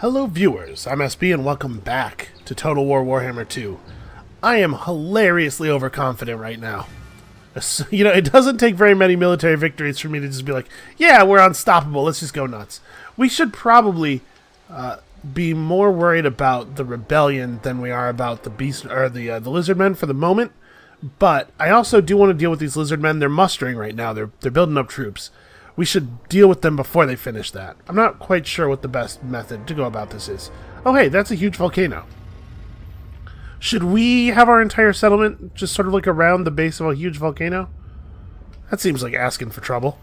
Hello viewers, I'm SB and welcome back to Total War Warhammer 2. I am hilariously overconfident right now. You know, it doesn't take very many military victories for me to just be like, yeah, we're unstoppable, let's just go nuts. We should probably be more worried about the rebellion than we are about the beast or the lizard men for the moment. But I also do want to deal with these lizard men. They're mustering right now. They're building up troops. We should deal with them before they finish that. I'm not quite sure what the best method to go about this is. Oh, hey, that's a huge volcano. Should we have our entire settlement just sort of like around the base of a huge volcano? That seems like asking for trouble.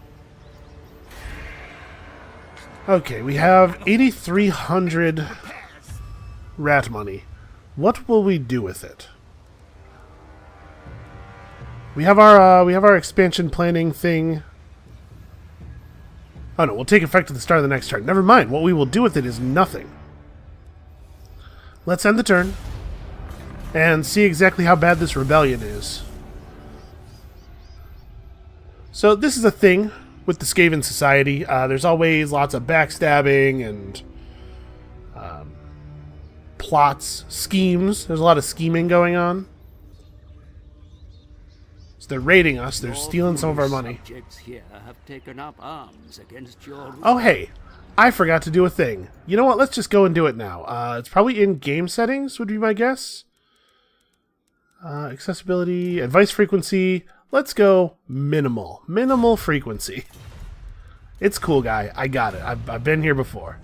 Okay, we have 8,300 rat money. What will we do with it? We have our expansion planning thing. Oh no, we'll take effect at the start of the next turn. Never mind, what we will do with it is nothing. Let's end the turn and see exactly how bad this rebellion is. So this is a thing with the Skaven Society. There's always lots of backstabbing and plots, schemes. There's a lot of scheming going on. They're raiding us. They're stealing some of our money. Oh, hey. I forgot to do a thing. You know what? Let's just go and do it now. It's probably in game settings, would be my guess. Accessibility, advice frequency. Let's go minimal. Minimal frequency. It's cool, guy. I got it. I've been here before.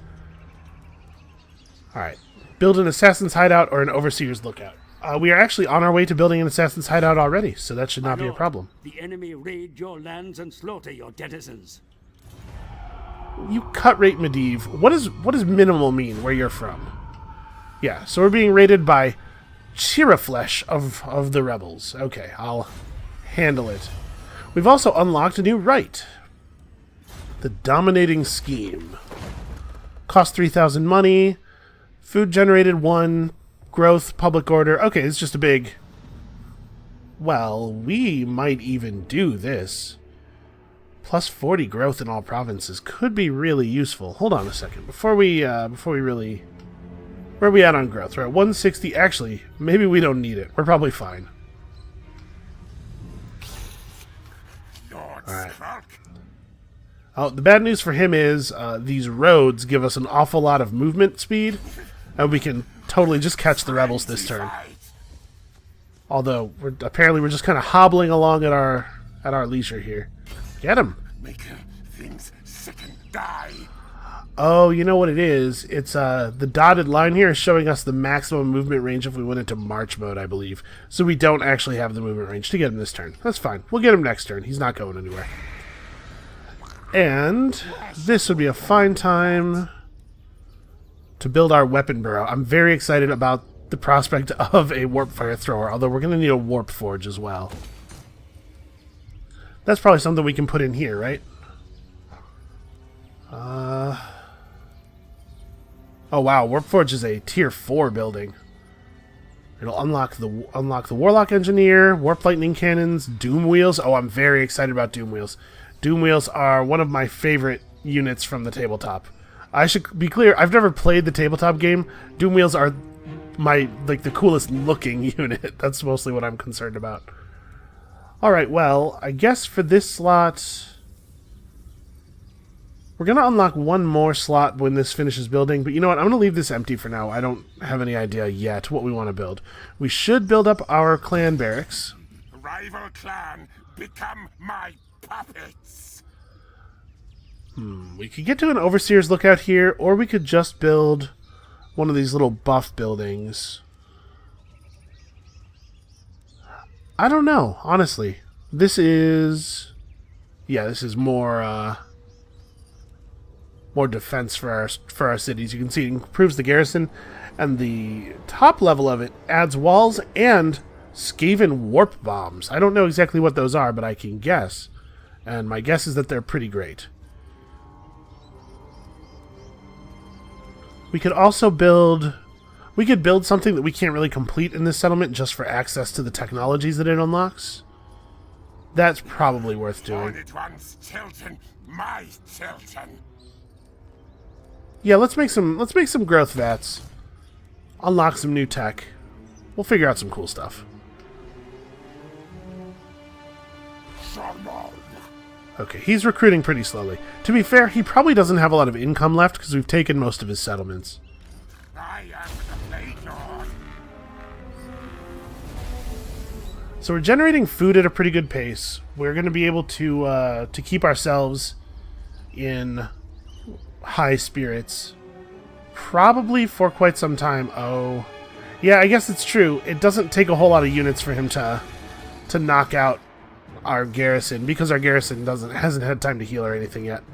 Alright. Build an assassin's hideout or an overseer's lookout. We are actually on our way to building an assassin's hideout already, so that should not be a problem. The enemy raid your lands and slaughter your denizens. You cut rate Medivh. What does minimal mean where you're from? Yeah, so we're being raided by Chiraflesh of the rebels. Okay, I'll handle it. We've also unlocked a new right. The Dominating Scheme. Cost 3,000 money. Food generated 1. Growth, public order. Okay, it's just a big... Well, we might even do this. Plus 40 growth in all provinces could be really useful. Hold on a second. Before we really... Where are we at on growth? We're at 160. Actually, maybe we don't need it. We're probably fine. Alright. Oh, the bad news for him is these roads give us an awful lot of movement speed. And we can totally just catch the rebels this turn. Although apparently we're just kind of hobbling along at our leisure here. Get him! Make things sick and die. Oh, you know what it is? It's the dotted line here is showing us the maximum movement range if we went into March mode, I believe. So we don't actually have the movement range to get him this turn. That's fine. We'll get him next turn. He's not going anywhere. And this would be a fine time to build our weapon burrow. I'm very excited about the prospect of a warp fire thrower, although we're going to need a warp forge as well. That's probably something we can put in here, right? Oh wow, warp forge is a tier 4 building. It'll unlock the warlock engineer, warp lightning cannons, doom wheels. Oh, I'm very excited about doom wheels. Doom wheels are one of my favorite units from the tabletop. I should be clear, I've never played the tabletop game. Doom wheels are the coolest looking unit. That's mostly what I'm concerned about. Alright, well, I guess for this slot... We're going to unlock one more slot when this finishes building, but you know what? I'm going to leave this empty for now. I don't have any idea yet what we want to build. We should build up our clan barracks. Rival clan, become my puppets. We could get to an overseer's lookout here, or we could just build one of these little buff buildings. I don't know, honestly. This is... Yeah, this is more defense for our cities. You can see it improves the garrison, and the top level of it adds walls and Skaven warp bombs. I don't know exactly what those are, but I can guess. And my guess is that they're pretty great. We could also build... We could build something that we can't really complete in this settlement just for access to the technologies that it unlocks. That's probably worth doing. My children. Yeah, let's make some growth vats. Unlock some new tech. We'll figure out some cool stuff. Okay, he's recruiting pretty slowly. To be fair, he probably doesn't have a lot of income left because we've taken most of his settlements. I am the Plague Lord. So we're generating food at a pretty good pace. We're going to be able to keep ourselves in high spirits. Probably for quite some time. Oh, yeah, I guess it's true. It doesn't take a whole lot of units for him to knock out our garrison, because our garrison hasn't had time to heal or anything yet.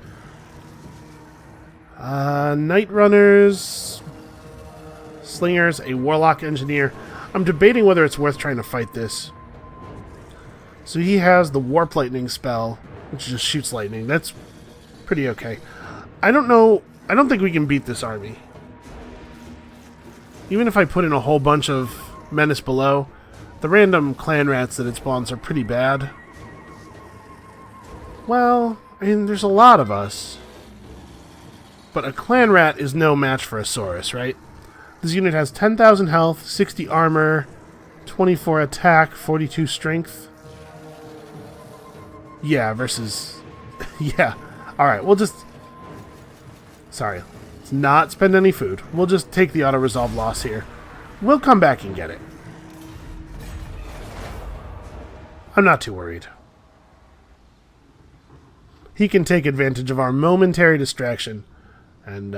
Night runners, slingers, a warlock engineer. I'm debating whether it's worth trying to fight this. So he has the warp lightning spell, which just shoots lightning. That's pretty okay. I don't know. I don't think we can beat this army. Even if I put in a whole bunch of menace below, the random clan rats that it spawns are pretty bad. Well, I mean, there's a lot of us. But a clan rat is no match for a Saurus, right? This unit has 10,000 health, 60 armor, 24 attack, 42 strength. Yeah, versus... yeah. Alright, we'll just... Sorry. Let's not spend any food. We'll just take the auto-resolve loss here. We'll come back and get it. I'm not too worried. He can take advantage of our momentary distraction. And,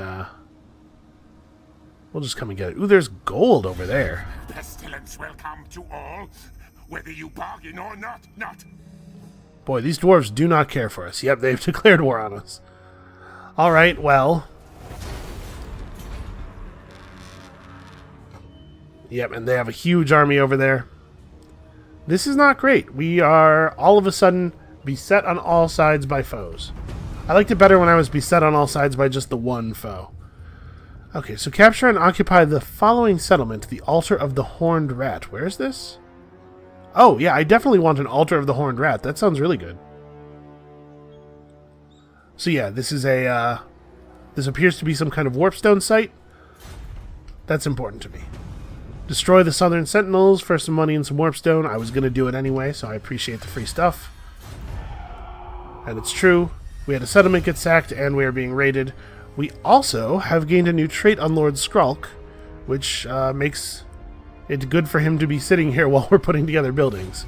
we'll just come and get it. Ooh, there's gold over there. Pestilence will come to all, whether you bargain or not. Boy, these dwarves do not care for us. Yep, they've declared war on us. Alright, well. Yep, and they have a huge army over there. This is not great. We are, all of a sudden, beset on all sides by foes. I liked it better when I was beset on all sides by just the one foe. Okay, so capture and occupy the following settlement, the Altar of the Horned Rat. Where is this? Oh, yeah, I definitely want an Altar of the Horned Rat. That sounds really good. So yeah, this is a, this appears to be some kind of warpstone site. That's important to me. Destroy the Southern Sentinels for some money and some warpstone. I was going to do it anyway, so I appreciate the free stuff. And it's true. We had a settlement get sacked, and we are being raided. We also have gained a new trait on Lord Skrolk, which makes it good for him to be sitting here while we're putting together buildings.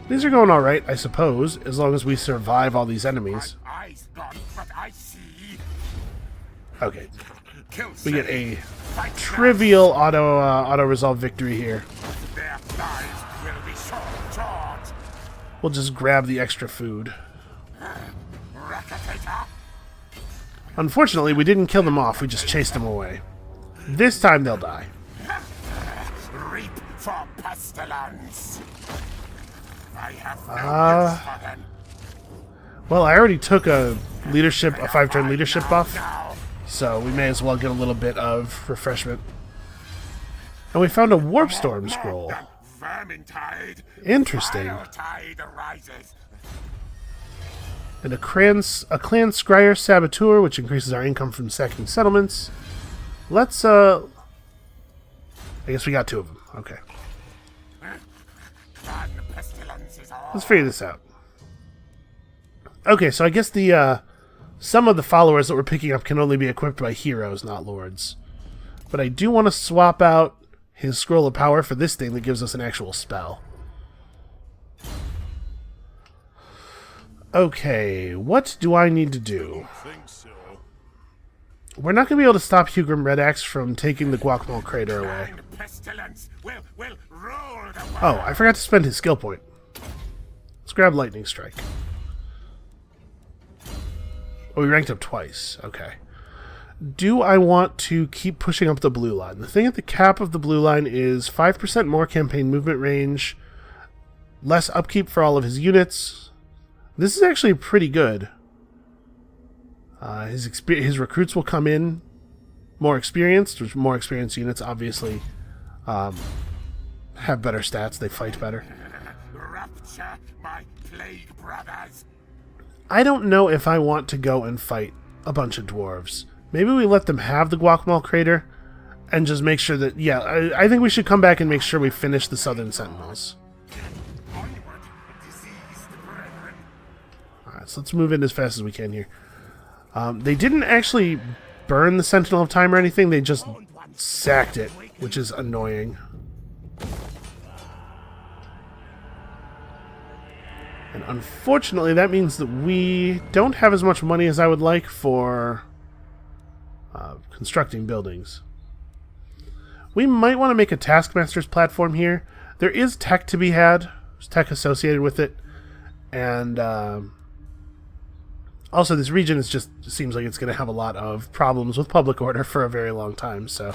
These are going alright, I suppose, as long as we survive all these enemies. Eyes gone, but I see. Okay. Kill We get a Fight trivial auto-resolve victory here. Their lives will be short. We'll just grab the extra food. Rakatator. Unfortunately, we didn't kill them off, we just chased them away. This time they'll die. Reap for pestilence. I have no use for them. Well, I already took a 5-turn leadership buff, so we may as well get a little bit of refreshment. And we found a warp storm scroll. Vermintide. Interesting. Tide arises. And a clan scryer saboteur, which increases our income from sacking settlements. Let's I guess we got 2 of them. Okay. Let's figure this out. Okay, so I guess the some of the followers that we're picking up can only be equipped by heroes, not lords. But I do want to swap out his scroll of power for this thing that gives us an actual spell. Okay, what do I need to do? We're not going to be able to stop Hugrim Red Axe from taking the Guacamole Crater away. Oh, I forgot to spend his skill point. Let's grab Lightning Strike. Oh, we ranked up twice. Okay. Do I want to keep pushing up the blue line? The thing at the cap of the blue line is 5% more campaign movement range, less upkeep for all of his units. This is actually pretty good. His recruits will come in more experienced, which more experienced units obviously have better stats. They fight better. Rapture my plague brothers. I don't know if I want to go and fight a bunch of dwarves. Maybe we let them have the Guacamole crater and just make sure that... Yeah, I think we should come back and make sure we finish the Southern Sentinels. Alright, so let's move in as fast as we can here. They didn't actually burn the Sentinel of Time or anything. They just sacked it, which is annoying. And unfortunately, that means that we don't have as much money as I would like for constructing buildings. We might want to make a Taskmaster's platform here. There is tech to be had. There's tech associated with it. And also, this region is just seems like it's going to have a lot of problems with public order for a very long time, so...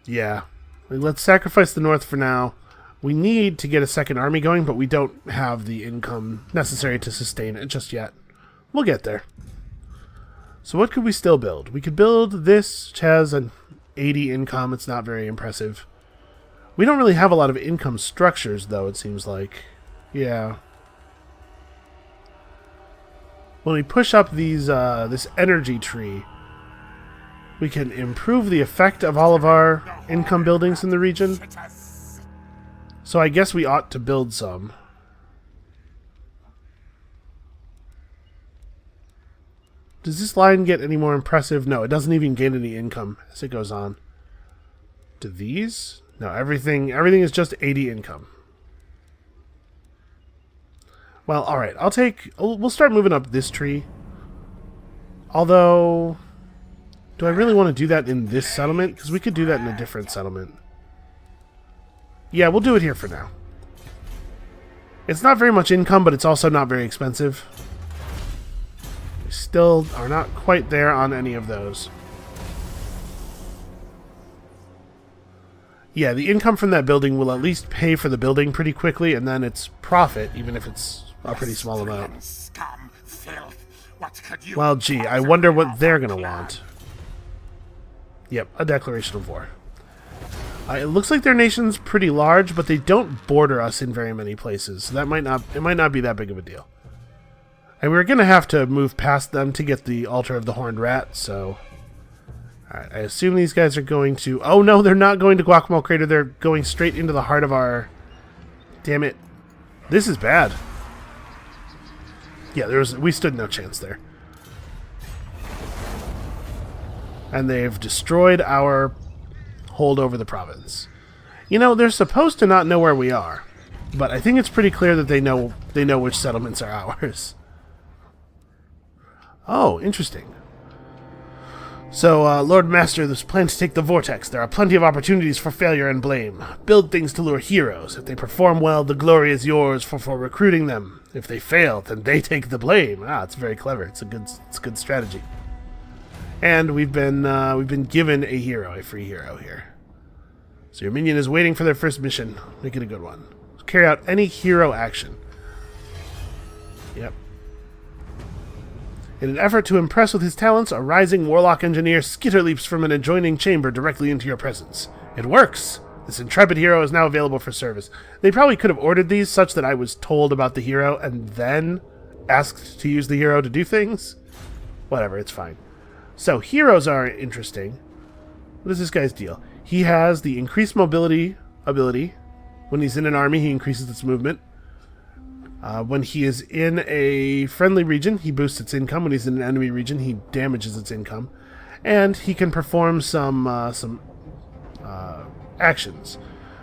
Yeah. Let's sacrifice the north for now. We need to get a second army going, but we don't have the income necessary to sustain it just yet. We'll get there. So what could we still build? We could build this, which has an 80 income. It's not very impressive. We don't really have a lot of income structures, though, it seems like. Yeah. When we push up these this energy tree, we can improve the effect of all of our income buildings in the region. So I guess we ought to build some. Does this line get any more impressive? No, it doesn't even gain any income as it goes on. Do these? No, everything is just 80 income. Well, alright, we'll start moving up this tree. Although, do I really want to do that in this settlement? Because we could do that in a different settlement. Yeah, we'll do it here for now. It's not very much income, but it's also not very expensive. We still are not quite there on any of those. Yeah, the income from that building will at least pay for the building pretty quickly, and then it's profit, even if it's a pretty small amount. Well, gee, I wonder what they're going to want. Yep, a declaration of war. It looks like their nation's pretty large, but they don't border us in very many places, so that might not be that big of a deal. And we're going to have to move past them to get the Altar of the Horned Rat, so... Alright, I assume these guys are going to... Oh no, they're not going to Guacamole Crater, they're going straight into the heart of our... Damn it. This is bad. Yeah, we stood no chance there. And they've destroyed our hold over the province. You know, they're supposed to not know where we are, but I think it's pretty clear that they know which settlements are ours. Oh, interesting. So, Lord Master, this plan to take the Vortex. There are plenty of opportunities for failure and blame. Build things to lure heroes. If they perform well, the glory is yours for recruiting them. If they fail, then they take the blame. Ah, it's very clever. It's a good strategy. And we've been given a hero, a free hero here. So your minion is waiting for their first mission. Make it a good one. Carry out any hero action. Yep. In an effort to impress with his talents, a rising warlock engineer skitter leaps from an adjoining chamber directly into your presence. It works! This intrepid hero is now available for service. They probably could have ordered these such that I was told about the hero and then asked to use the hero to do things. Whatever, it's fine. So, heroes are interesting. What is this guy's deal? He has the increased mobility ability. When he's in an army, he increases its movement. When he is in a friendly region, he boosts its income. When he's in an enemy region, he damages its income. And he can perform some actions.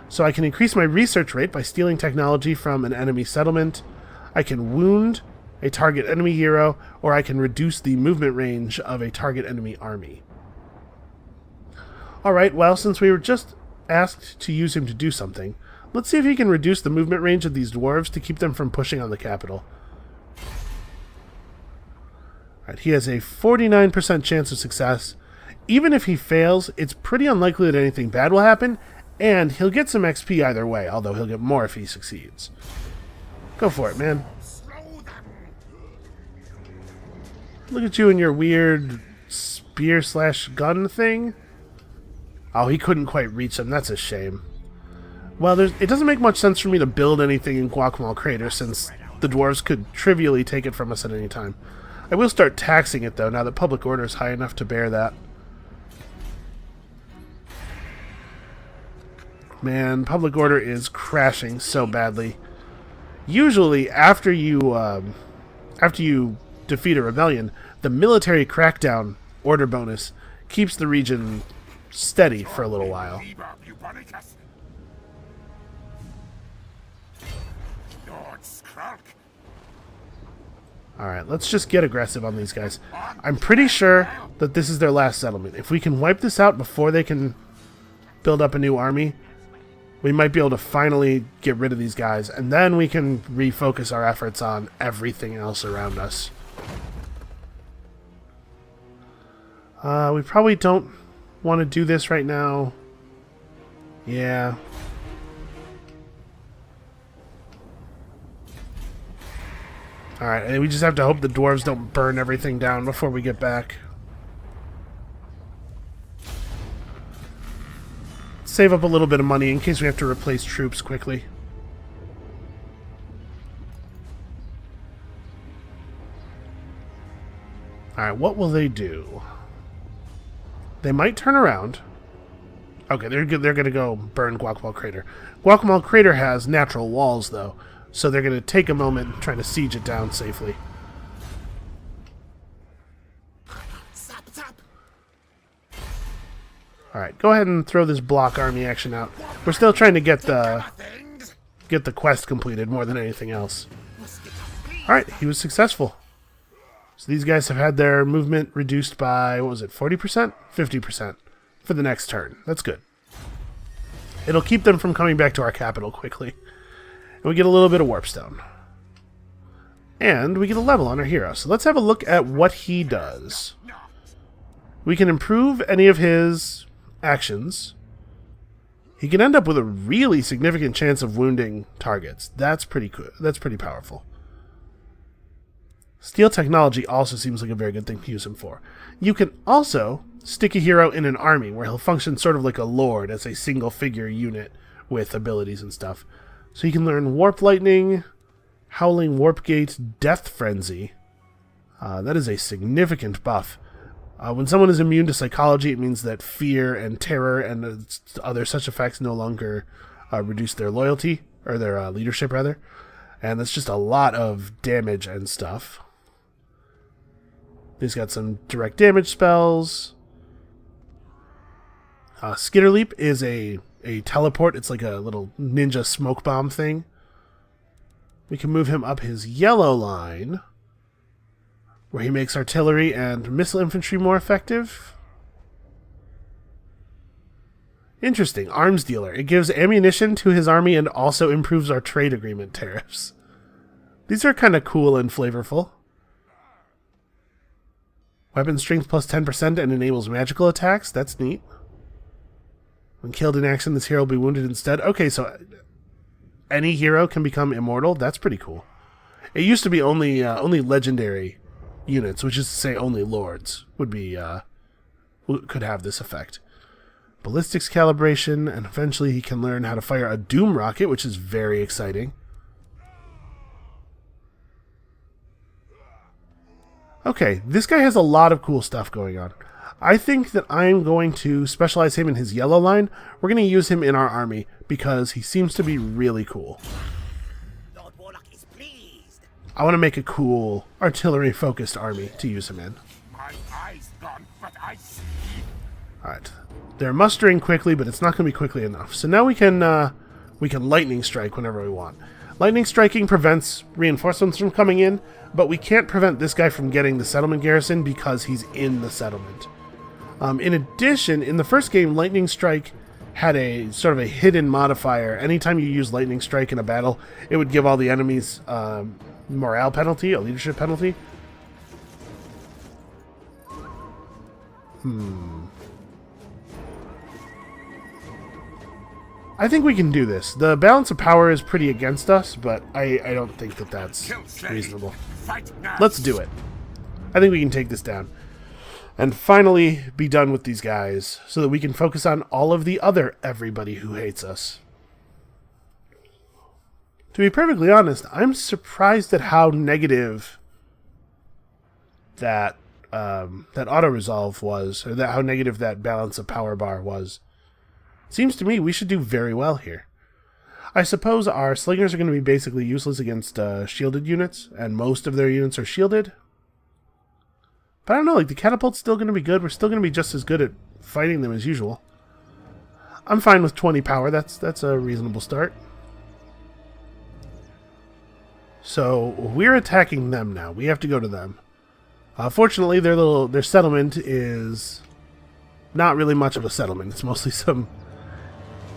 So I can increase my research rate by stealing technology from an enemy settlement. I can wound a target enemy hero, or I can reduce the movement range of a target enemy army. Alright, well, since we were just asked to use him to do something, let's see if he can reduce the movement range of these dwarves to keep them from pushing on the capital. Alright, he has a 49% chance of success. Even if he fails, it's pretty unlikely that anything bad will happen, and he'll get some XP either way, although he'll get more if he succeeds. Go for it, man. Look at you and your weird spear/gun thing. Oh, he couldn't quite reach them. That's a shame. Well, it doesn't make much sense for me to build anything in Guacamole Crater since the dwarves could trivially take it from us at any time. I will start taxing it, though, now that public order is high enough to bear that. Man, public order is crashing so badly. Usually, after you defeat a rebellion, the military crackdown order bonus keeps the region steady for a little while. Lord Skrolk. Alright, let's just get aggressive on these guys. I'm pretty sure that this is their last settlement. If we can wipe this out before they can build up a new army, we might be able to finally get rid of these guys, and then we can refocus our efforts on everything else around us. We probably don't want to do this right now. Yeah. Alright, and we just have to hope the dwarves don't burn everything down before we get back. Save up a little bit of money in case we have to replace troops quickly. Alright, what will they do? They might turn around. Okay, they're going to go burn Guacamole Crater. Guacamole Crater has natural walls, though, so they're going to take a moment trying to siege it down safely. Alright, go ahead and throw this block army action out. We're still trying to get the quest completed more than anything else. Alright, he was successful. So these guys have had their movement reduced by, what was it, 40%? 50% for the next turn. That's good. It'll keep them from coming back to our capital quickly. And we get a little bit of Warpstone. And we get a level on our hero. So let's have a look at what he does. We can improve any of his actions. He can end up with a really significant chance of wounding targets. That's pretty good. That's pretty powerful. Steel technology also seems like a very good thing to use him for. You can also stick a hero in an army where he'll function sort of like a lord as a single figure unit with abilities and stuff. So you can learn Warp Lightning, Howling Warp Gate, Death Frenzy. That is a significant buff. When someone is immune to psychology, it means that fear and terror and other such effects no longer reduce their loyalty, or their leadership, rather. And that's just a lot of damage and stuff. He's got some direct damage spells. Skitter Leap is a teleport. It's like a little ninja smoke bomb thing. We can move him up his yellow line, where he makes artillery and missile infantry more effective. Interesting. Arms dealer. It gives ammunition to his army and also improves our trade agreement tariffs. These are kind of cool and flavorful. Weapon strength plus 10% and enables magical attacks. That's neat. When killed in action, this hero will be wounded instead. Okay, so any hero can become immortal. That's pretty cool. It used to be only legendary units, which is to say only lords, would be could have this effect. Ballistics calibration, and eventually he can learn how to fire a doom rocket, which is very exciting. Okay, this guy has a lot of cool stuff going on. I think that I'm going to specialize him in his yellow line. We're going to use him in our army because he seems to be really cool. I want to make a cool artillery-focused army to use him in. My eyes gone, but I see. Alright. They're mustering quickly, but it's not going to be quickly enough. So now we can lightning strike whenever we want. Lightning striking prevents reinforcements from coming in, but we can't prevent this guy from getting the settlement garrison because he's in the settlement. In addition, in the first game, Lightning Strike had a sort of a hidden modifier. Anytime you use Lightning Strike in a battle, it would give all the enemies morale penalty, a leadership penalty. I think we can do this. The balance of power is pretty against us, but I don't think that that's reasonable. Let's do it. I think we can take this down. And finally be done with these guys, so that we can focus on all of the other everybody who hates us. To be perfectly honest, I'm surprised at how negative that that auto resolve was, or that how negative that balance of power bar was. Seems to me we should do very well here. I suppose our slingers are going to be basically useless against shielded units, and most of their units are shielded. But I don't know, like the catapult's still going to be good. We're still going to be just as good at fighting them as usual. I'm fine with 20 power. That's a reasonable start. So we're attacking them now. We have to go to them. Fortunately, their settlement is not really much of a settlement. It's mostly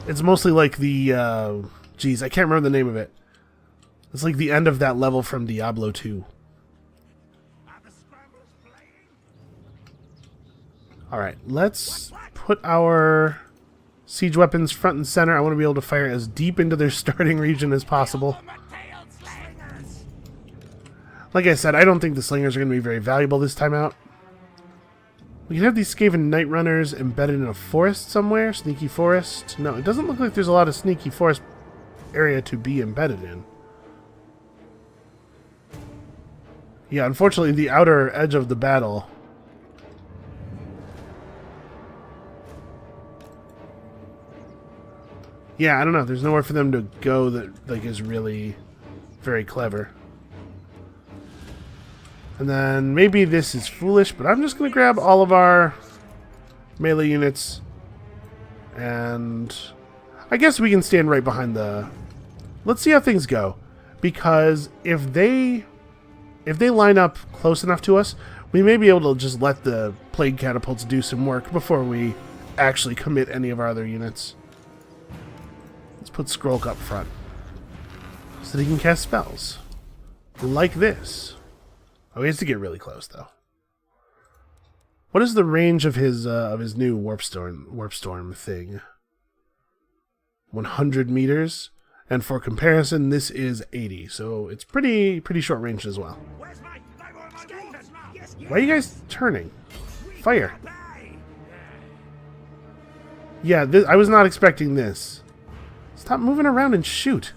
It's mostly like the geez, I can't remember the name of it. It's like the end of that level from Diablo 2. Alright, let's put our siege weapons front and center. I want to be able to fire as deep into their starting region as possible. Like I said, I don't think the slingers are going to be very valuable this time out. We can have these Skaven Night Runners embedded in a forest somewhere. Sneaky forest. No, it doesn't look like there's a lot of sneaky forest area to be embedded in. Yeah, unfortunately, the outer edge of the battle. Yeah, I don't know. There's nowhere for them to go that like is really very clever. And then maybe this is foolish, but I'm just going to grab all of our melee units. And I guess we can stand right behind the... Let's see how things go. Because if they line up close enough to us, we may be able to just let the plague catapults do some work before we actually commit any of our other units. Let's put Skrolk up front so that he can cast spells. Like this. Oh, he has to get really close, though. What is the range of his new warp storm thing? 100 meters, and for comparison, this is 80, so it's pretty short range as well. Why are you guys turning? Fire! Yeah, I was not expecting this. Stop moving around and shoot.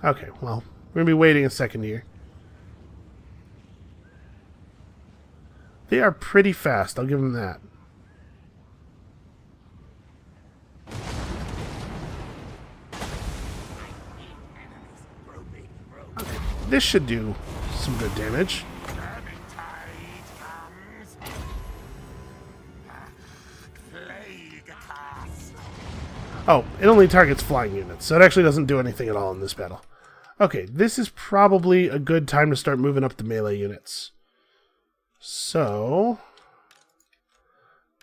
Okay, well, we're going to be waiting a second here. They are pretty fast, I'll give them that. Okay, this should do some good damage. Oh, it only targets flying units, so it actually doesn't do anything at all in this battle. Okay, this is probably a good time to start moving up the melee units. So,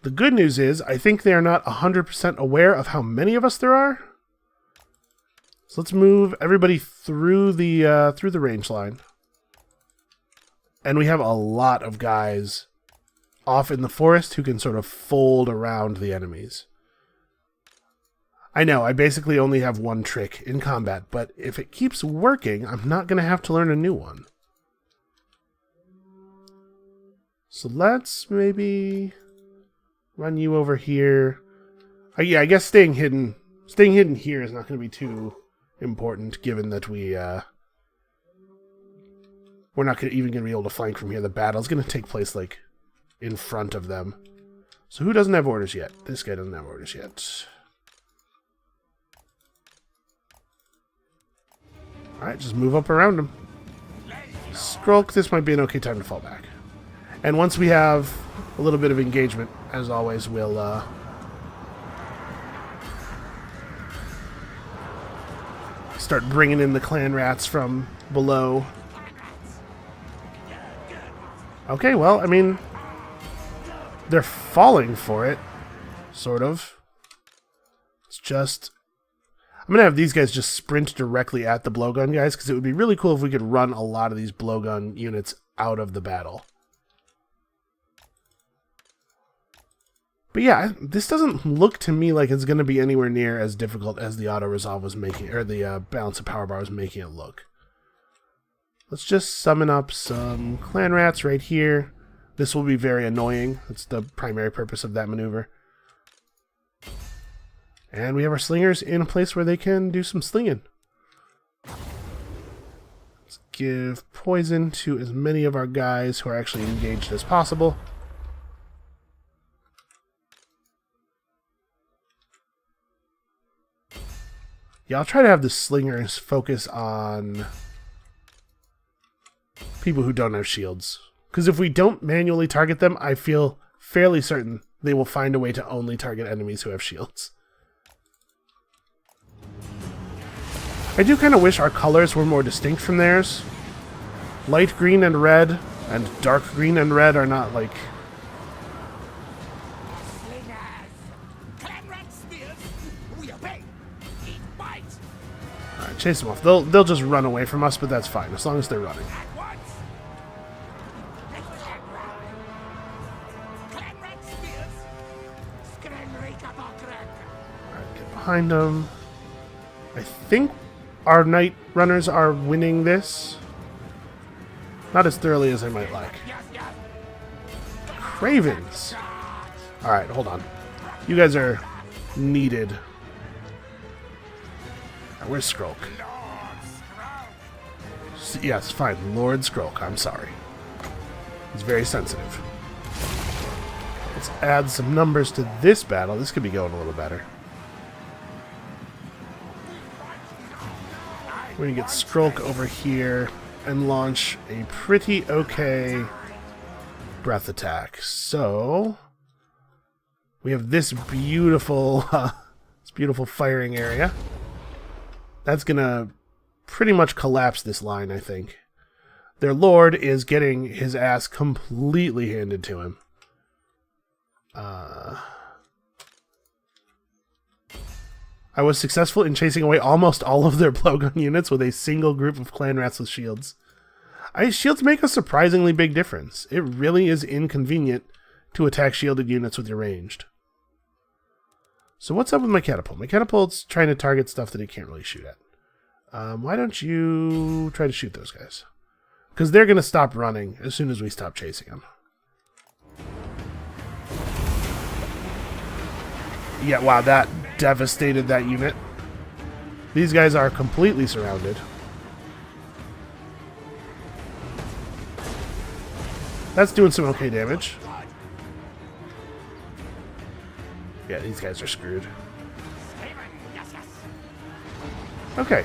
the good news is, I think they are not 100% aware of how many of us there are. So let's move everybody through the range line. And we have a lot of guys off in the forest who can sort of fold around the enemies. I know, I basically only have one trick in combat, but if it keeps working, I'm not going to have to learn a new one. So let's maybe run you over here. Yeah, I guess staying hidden here is not going to be too important, given that we're not even going to be able to flank from here. The battle's going to take place, like, in front of them. So who doesn't have orders yet? This guy doesn't have orders yet. Alright, just move up around him. Skrolk, this might be an okay time to fall back. And once we have a little bit of engagement, as always, we'll start bringing in the clan rats from below. Okay, well, I mean, they're falling for it, sort of. It's just... I'm going to have these guys just sprint directly at the blowgun guys, because it would be really cool if we could run a lot of these blowgun units out of the battle. But yeah, this doesn't look to me like it's going to be anywhere near as difficult as the auto-resolve was making, or the balance of power bar was making it look. Let's just summon up some clan rats right here. This will be very annoying. That's the primary purpose of that maneuver. And we have our slingers in a place where they can do some slinging. Let's give poison to as many of our guys who are actually engaged as possible. Yeah, I'll try to have the slingers focus on people who don't have shields. Because if we don't manually target them, I feel fairly certain they will find a way to only target enemies who have shields. I do kind of wish our colors were more distinct from theirs. Light green and red, and dark green and red are not like... Alright, chase them off. They'll just run away from us, but that's fine, as long as they're running. Alright, get behind them. I think our Night Runners are winning this. Not as thoroughly as I might like. Cravens! Alright, hold on. You guys are needed. Right, where's Skrolk? Yes, fine. Lord Skrolk, I'm sorry. He's very sensitive. Let's add some numbers to this battle. This could be going a little better. We're going to get Skrolk over here and launch a pretty okay breath attack. So, we have this beautiful firing area. That's going to pretty much collapse this line, I think. Their lord is getting his ass completely handed to him. I was successful in chasing away almost all of their blowgun units with a single group of clan rats with shields. Shields make a surprisingly big difference. It really is inconvenient to attack shielded units with your ranged. So what's up with my catapult? My catapult's trying to target stuff that it can't really shoot at. Why don't you try to shoot those guys? Because they're going to stop running as soon as we stop chasing them. Yeah, wow, that devastated that unit. These guys are completely surrounded. That's doing some okay damage. Yeah, these guys are screwed. Okay.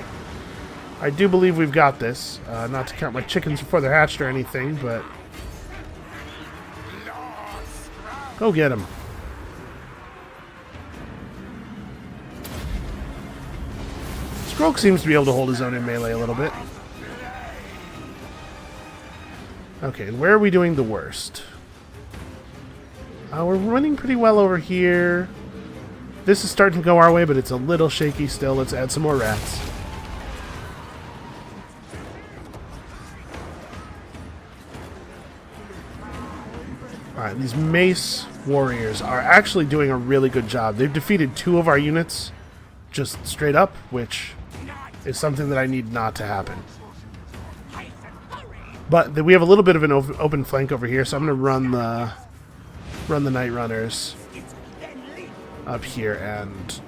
I do believe we've got this. Not to count my chickens before they're hatched or anything, but... Go get them. Skrolk seems to be able to hold his own in melee a little bit. Okay, and where are we doing the worst? We're running pretty well over here. This is starting to go our way, but it's a little shaky still. Let's add some more rats. Alright, these mace warriors are actually doing a really good job. They've defeated 2 of our units just straight up, which is something that I need not to happen. But we have a little bit of an open flank over here, so I'm going to run the Night Runners up here and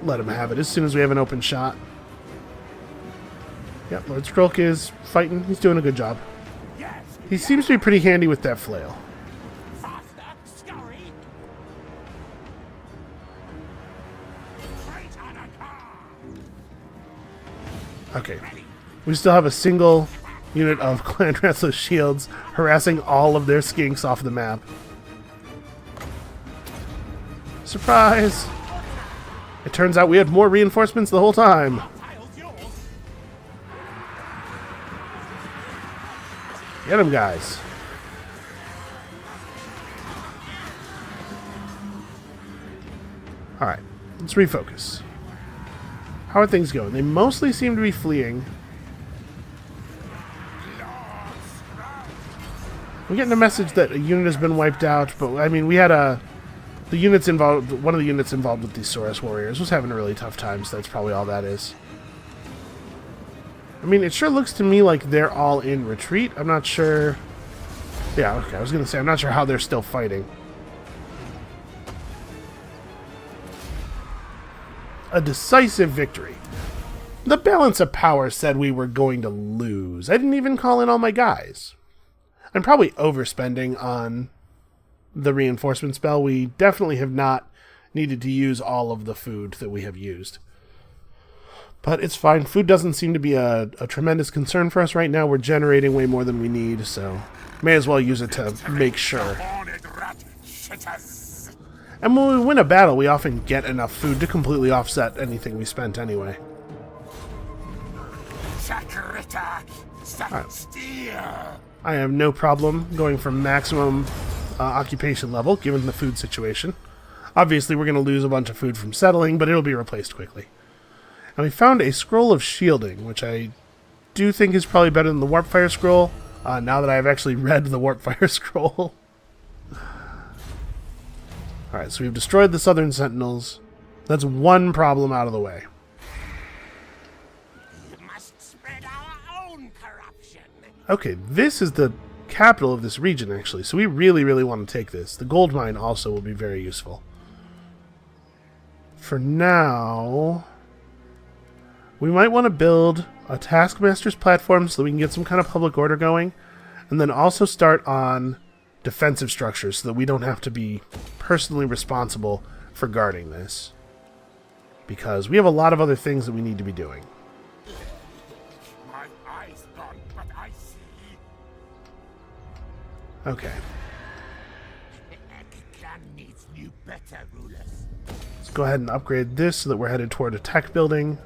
let them have it as soon as we have an open shot. Yep, Lord Skrolk is fighting. He's doing a good job. He seems to be pretty handy with that flail. Okay, we still have a single unit of Clan Rats with shields harassing all of their skinks off the map. Surprise! It turns out we had more reinforcements the whole time. Get them, guys. Alright, let's refocus. How are things going? They mostly seem to be fleeing. I'm getting a message that a unit has been wiped out, but I mean, we had the units involved, one of the units involved with these Saurus warriors was having a really tough time, so that's probably all that is. I mean, it sure looks to me like they're all in retreat. I'm not sure Yeah, okay, I was going to say, I'm not sure how they're still fighting. A decisive victory. The balance of power said we were going to lose. I didn't even call in all my guys. I'm probably overspending on the reinforcement spell. We definitely have not needed to use all of the food that we have used. But it's fine. Food doesn't seem to be a tremendous concern for us right now. We're generating way more than we need, so may as well use it to make sure. And when we win a battle, we often get enough food to completely offset anything we spent anyway. I have no problem going for maximum occupation level, given the food situation. Obviously, we're going to lose a bunch of food from settling, but it'll be replaced quickly. And we found a scroll of shielding, which I do think is probably better than the Warpfire scroll, now that I've actually read the Warpfire scroll. Alright, so we've destroyed the Southern Sentinels. That's one problem out of the way. We must spread our own corruption. Okay, this is the capital of this region, actually, so we really, really want to take this. The gold mine also will be very useful. For now, we might want to build a Taskmaster's platform so that we can get some kind of public order going, and then also start on defensive structures so that we don't have to be personally responsible for guarding this. Because we have a lot of other things that we need to be doing. My eyes gone, but I see. Okay. Clan needs new, better rulers. Let's go ahead and upgrade this so that we're headed toward a tech building.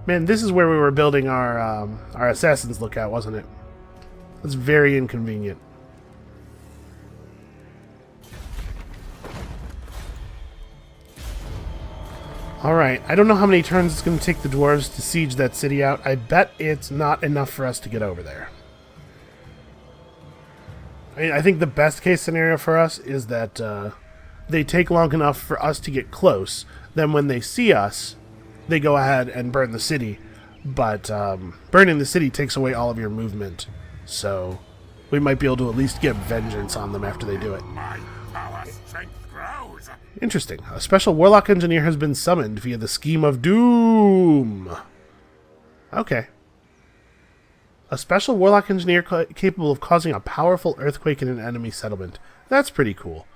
Man, this is where we were building our Assassin's Lookout, wasn't it? That's very inconvenient. Alright, I don't know how many turns it's going to take the dwarves to siege that city out. I bet it's not enough for us to get over there. I think the best case scenario for us is that they take long enough for us to get close. Then when they see us, they go ahead and burn the city. But burning the city takes away all of your movement. So we might be able to at least get vengeance on them after they do it. My power strength grows. Interesting. A special warlock engineer has been summoned via the Scheme of Doom. Okay. A special warlock engineer capable of causing a powerful earthquake in an enemy settlement. That's pretty cool.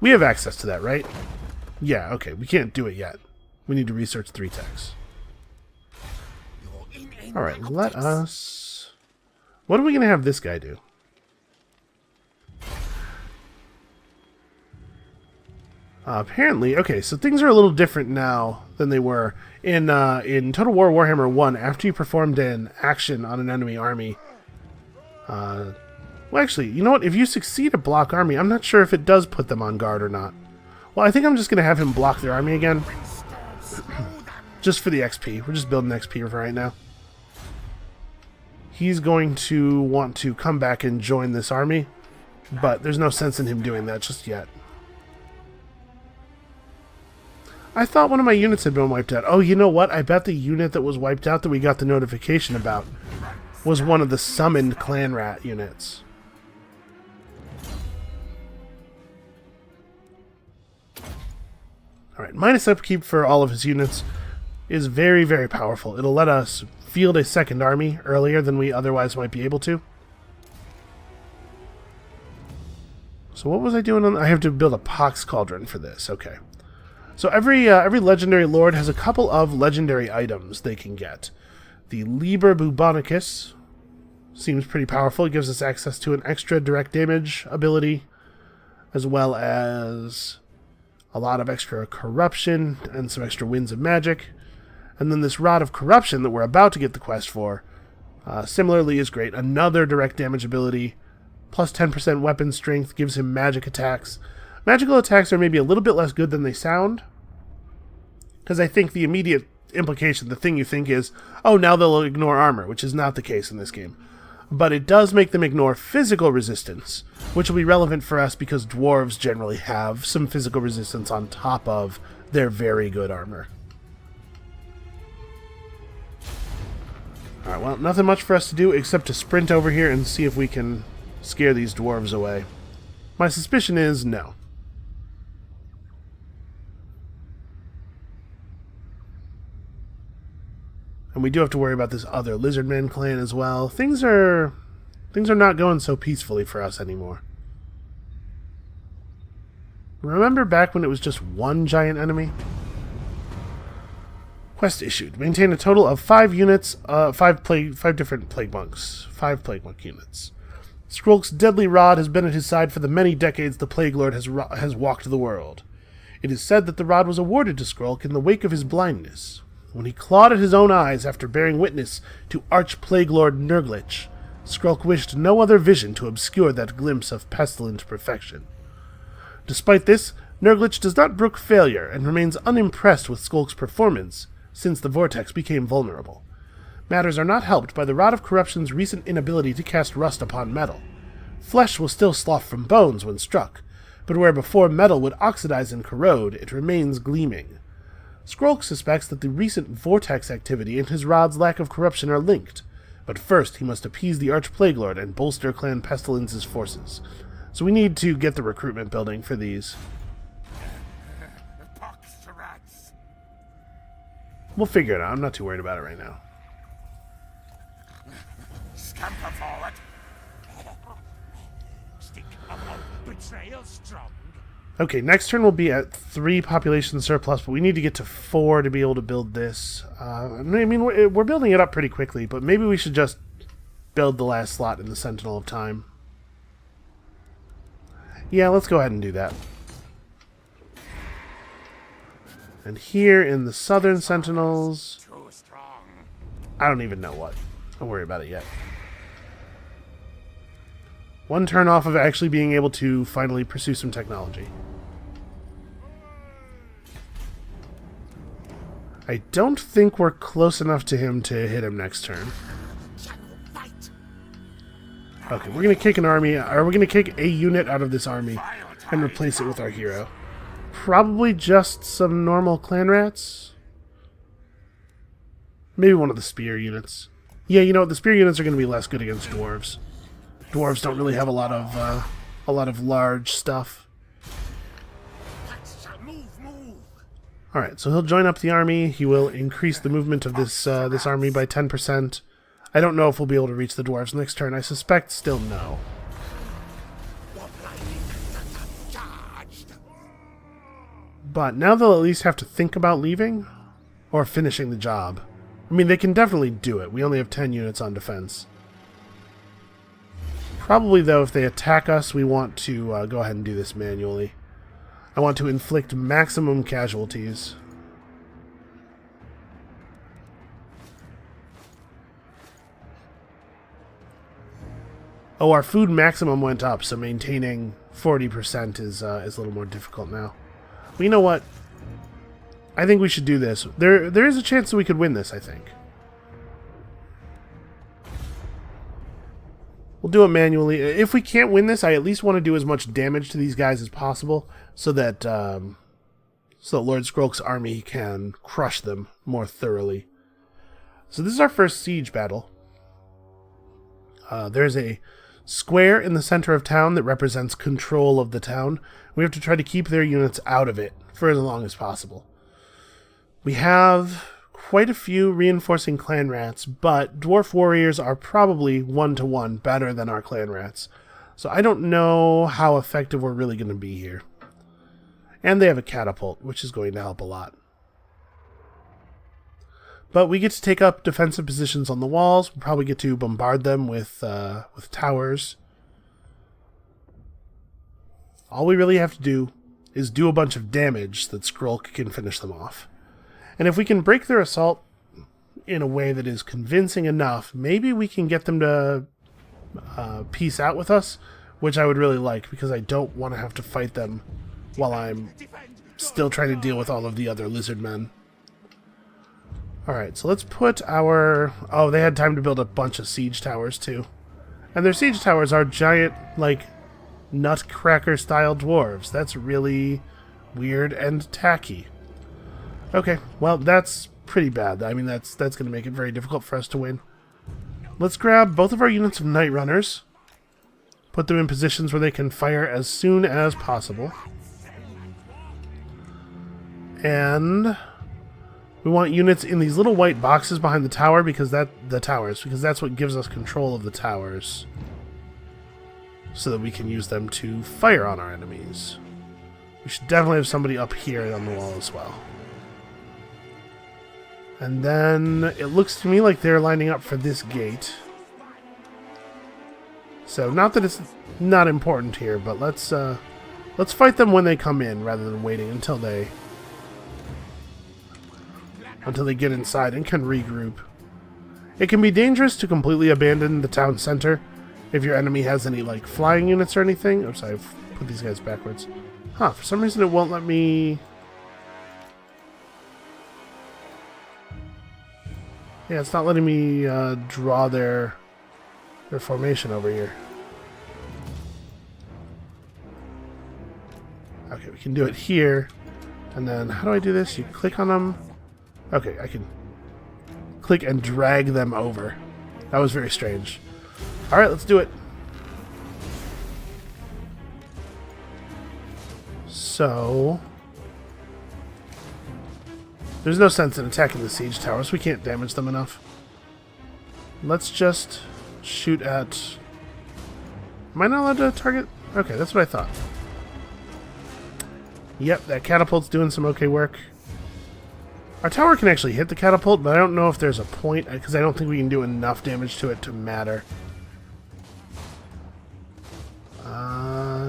We have access to that, right? Yeah, okay. We can't do it yet. We need to research 3 techs. Alright, let us... What are we going to have this guy do? Apparently, okay, so things are a little different now than they were. In Total War Warhammer 1, after you performed an action on an enemy army... well, actually, you know what? If you succeed a block army, I'm not sure if it does put them on guard or not. Well, I think I'm just going to have him block their army again. Just for the XP. We're just building XP for right now. He's going to want to come back and join this army, but there's no sense in him doing that just yet. I thought one of my units had been wiped out. Oh, you know what? I bet the unit that was wiped out that we got the notification about was one of the summoned clan rat units. Alright, minus upkeep for all of his units is very, very powerful. It'll let us field a second army earlier than we otherwise might be able to. So what was I doing? I have to build a Pox Cauldron for this. Okay. So every legendary lord has a couple of legendary items they can get. The Liber Bubonicus seems pretty powerful. It gives us access to an extra direct damage ability, as well as a lot of extra corruption and some extra winds of magic. And then this Rod of Corruption that we're about to get the quest for, similarly is great. Another direct damage ability, plus 10% weapon strength, gives him magic attacks. Magical attacks are maybe a little bit less good than they sound, because I think the immediate implication, the thing you think is, oh, now they'll ignore armor, which is not the case in this game. But it does make them ignore physical resistance, which will be relevant for us because dwarves generally have some physical resistance on top of their very good armor. Alright, well, nothing much for us to do except to sprint over here and see if we can scare these dwarves away. My suspicion is no. And we do have to worry about this other Lizardman clan as well. Things are not going so peacefully for us anymore. Remember back when it was just one giant enemy? Quest issued. Maintain a total of 5 units, 5 different plague monks. 5 plague monk units. Skrolk's deadly rod has been at his side for the many decades the Plague Lord has walked the world. It is said that the rod was awarded to Skrolk in the wake of his blindness, when he clawed at his own eyes after bearing witness to Arch-Plague Lord Nurglich. Skrolk wished no other vision to obscure that glimpse of pestilent perfection. Despite this, Nurglich does not brook failure and remains unimpressed with Skrolk's performance since the Vortex became vulnerable. Matters are not helped by the Rod of Corruption's recent inability to cast rust upon metal. Flesh will still slough from bones when struck, but where before metal would oxidize and corrode, it remains gleaming. Skrolk suspects that the recent Vortex activity and his rod's lack of corruption are linked, but first he must appease the Arch-Plague Lord and bolster Clan Pestilence's forces. So we need to get the recruitment building for these. We'll figure it out. I'm not too worried about it right now. Scamper forward. Stick up, betrayal strong. Okay, next turn we'll be at 3 population surplus, but we need to get to 4 to be able to build this. I mean, we're building it up pretty quickly, but maybe we should just build the last slot in the Sentinel of Time. Yeah, let's go ahead and do that. And here in the Southern Sentinels, I don't even know what. Don't worry about it yet. 1 turn off of actually being able to finally pursue some technology. I don't think we're close enough to him to hit him next turn. Okay, we're going to kick an army, or we're going to kick a unit out of this army and replace it with our hero. Probably just some normal clan rats. Maybe one of the spear units. Yeah, you know what? The spear units are going to be less good against dwarves. Dwarves don't really have a lot of large stuff. Alright, so he'll join up the army. He will increase the movement of this army by 10%. I don't know if we'll be able to reach the dwarves next turn. I suspect still no. But now they'll at least have to think about leaving or finishing the job. I mean, they can definitely do it. We only have 10 units on defense. Probably, though, if they attack us, we want to go ahead and do this manually. I want to inflict maximum casualties. Oh, our food maximum went up, so maintaining 40% is a little more difficult now. But you know what? I think we should do this. There is a chance that we could win this, I think. We'll do it manually. If we can't win this, I at least want to do as much damage to these guys as possible so that Lord Skrolk's army can crush them more thoroughly. So this is our first siege battle. There's a square in the center of town that represents control of the town. We have to try to keep their units out of it for as long as possible. We have quite a few reinforcing clan rats, but dwarf warriors are probably 1-to-1 better than our clan rats. So I don't know how effective we're really going to be here. And they have a catapult, which is going to help a lot. But we get to take up defensive positions on the walls. We'll probably get to bombard them with towers. All we really have to do is do a bunch of damage so that Skrolk can finish them off. And if we can break their assault in a way that is convincing enough, maybe we can get them to peace out with us, which I would really like, because I don't want to have to fight them while I'm still trying to deal with all of the other lizard men. Alright, so let's put our... Oh, they had time to build a bunch of siege towers, too. And their siege towers are giant, like, nutcracker-style dwarves. That's really weird and tacky. Okay, well, that's pretty bad. I mean, that's going to make it very difficult for us to win. Let's grab both of our units of Night Runners. Put them in positions where they can fire as soon as possible. And we want units in these little white boxes behind the tower because that's what gives us control of the towers. So that we can use them to fire on our enemies. We should definitely have somebody up here on the wall as well. And then it looks to me like they're lining up for this gate. So not that it's not important here, but let's fight them when they come in rather than waiting until they get inside and can regroup. It can be dangerous to completely abandon the town center if your enemy has any like flying units or anything. Oops, I've put these guys backwards. Huh, for some reason it won't let me... Yeah, it's not letting me draw their formation over here. Okay, we can do it here. And then, how do I do this? You click on them. Okay, I can click and drag them over. That was very strange. Alright, let's do it. So... there's no sense in attacking the siege towers. We can't damage them enough. Let's just shoot at... Am I not allowed to target? Okay, that's what I thought. Yep, that catapult's doing some okay work. Our tower can actually hit the catapult, but I don't know if there's a point, because I don't think we can do enough damage to it to matter.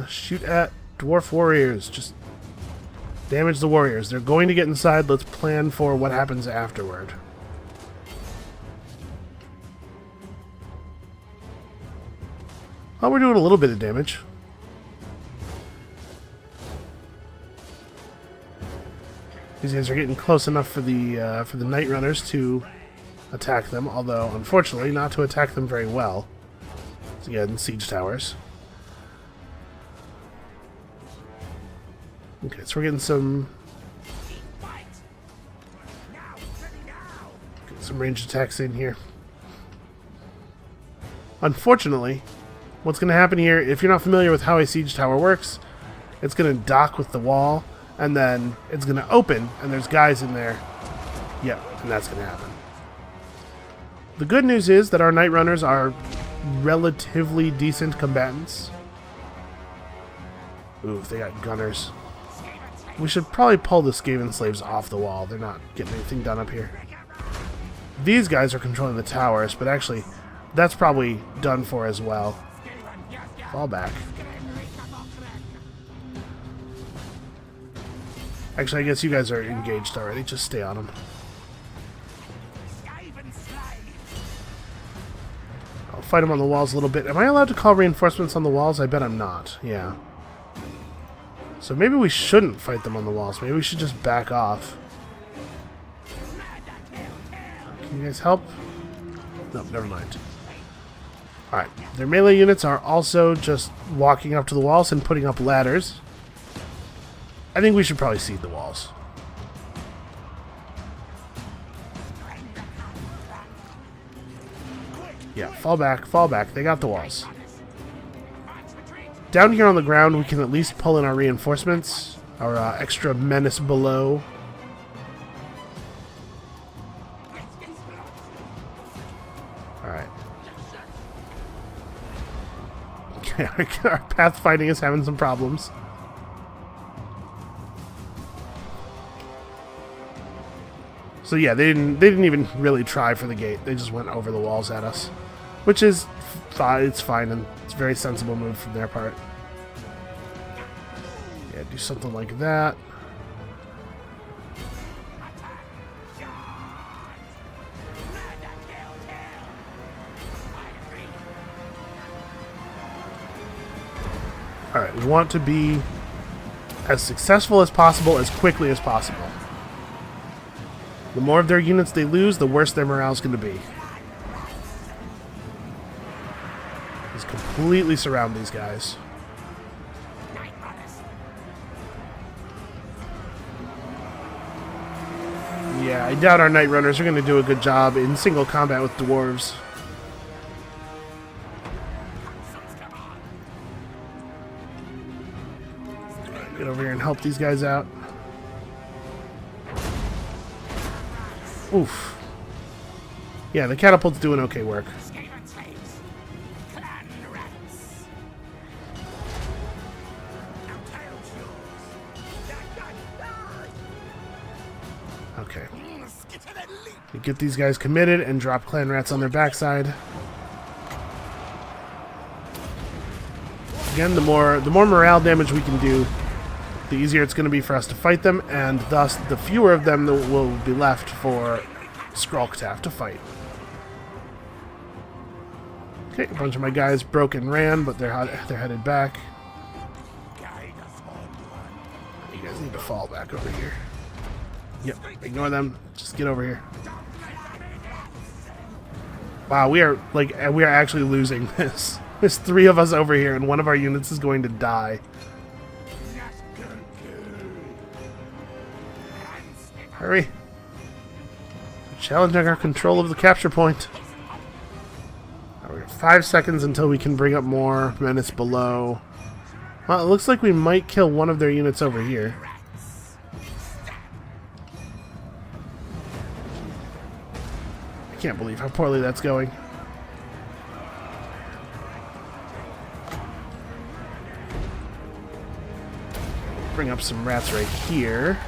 Shoot at dwarf warriors. Just damage the warriors. They're going to get inside. Let's plan for what happens afterward. Well, we're doing a little bit of damage. These guys are getting close enough for the Night Runners to attack them, although, unfortunately, not to attack them very well. So, again, siege towers. Okay, so we're getting some ranged attacks in here. Unfortunately, what's going to happen here, if you're not familiar with how a siege tower works, it's going to dock with the wall, and then it's going to open, and there's guys in there. Yep, and that's going to happen. The good news is that our Night Runners are relatively decent combatants. Ooh, they got gunners. We should probably pull the Skaven slaves off the wall. They're not getting anything done up here. These guys are controlling the towers, but actually, that's probably done for as well. Fall back. Actually, I guess you guys are engaged already. Just stay on them. I'll fight them on the walls a little bit. Am I allowed to call reinforcements on the walls? I bet I'm not. Yeah. So maybe we shouldn't fight them on the walls. Maybe we should just back off. Can you guys help? Nope, never mind. Alright, their melee units are also just walking up to the walls and putting up ladders. I think we should probably cede the walls. Yeah, fall back. They got the walls. Down here on the ground, we can at least pull in our reinforcements, our extra menace below. Alright. Okay, our pathfinding is having some problems. So yeah, they didn't even really try for the gate. They just went over the walls at us, which is fine. It's fine, and it's a very sensible move from their part. Yeah, do something like that. Alright, we want to be as successful as possible, as quickly as possible. The more of their units they lose, the worse their morale is going to be. Just completely surround these guys. Yeah, I doubt our Night Runners are going to do a good job in single combat with dwarves. Get over here and help these guys out. Oof. Yeah, the catapult's doing okay work. Okay. We get these guys committed and drop clan rats on their backside. Again, the more morale damage we can do, the easier it's going to be for us to fight them, and thus the fewer of them that will be left for Skrolk to have to fight. Okay, a bunch of my guys broke and ran, but they're headed back. You guys need to fall back over here. Yep, ignore them. Just get over here. Wow, we are actually losing this. There's 3 of us over here, and one of our units is going to die. Hurry. Challenging our control of the capture point. Right, we got 5 seconds until we can bring up more menace below. Well, it looks like we might kill one of their units over here. I can't believe how poorly that's going. Bring up some rats right here.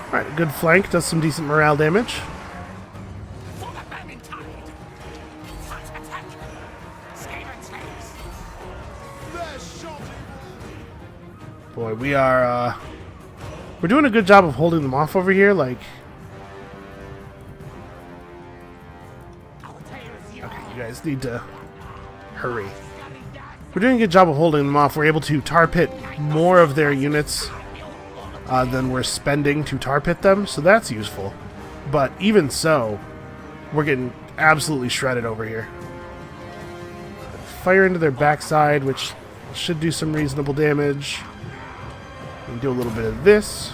Alright, a good flank, does some decent morale damage. Boy, we're doing a good job of holding them off over here, like... Okay, you guys need to hurry. We're doing a good job of holding them off. We're able to tar pit more of their units than we're spending to tar pit them, so that's useful. But even so, we're getting absolutely shredded over here. Fire into their backside, which should do some reasonable damage. We can do a little bit of this.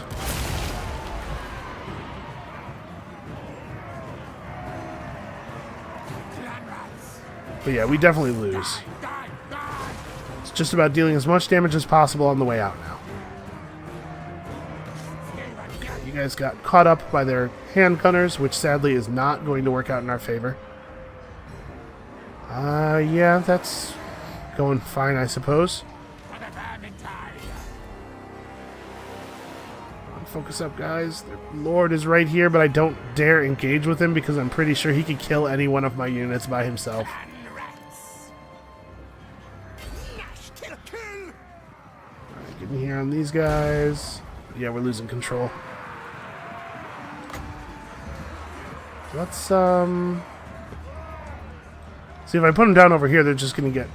But yeah, we definitely lose. It's just about dealing as much damage as possible on the way out now. You guys got caught up by their hand gunners, which sadly is not going to work out in our favor. Yeah, that's going fine, I suppose. Focus up, guys. The Lord is right here, but I don't dare engage with him because I'm pretty sure he could kill any one of my units by himself. Alright, get in here on these guys. Yeah, we're losing control. Let's, see, if I put them down over here, they're just going to get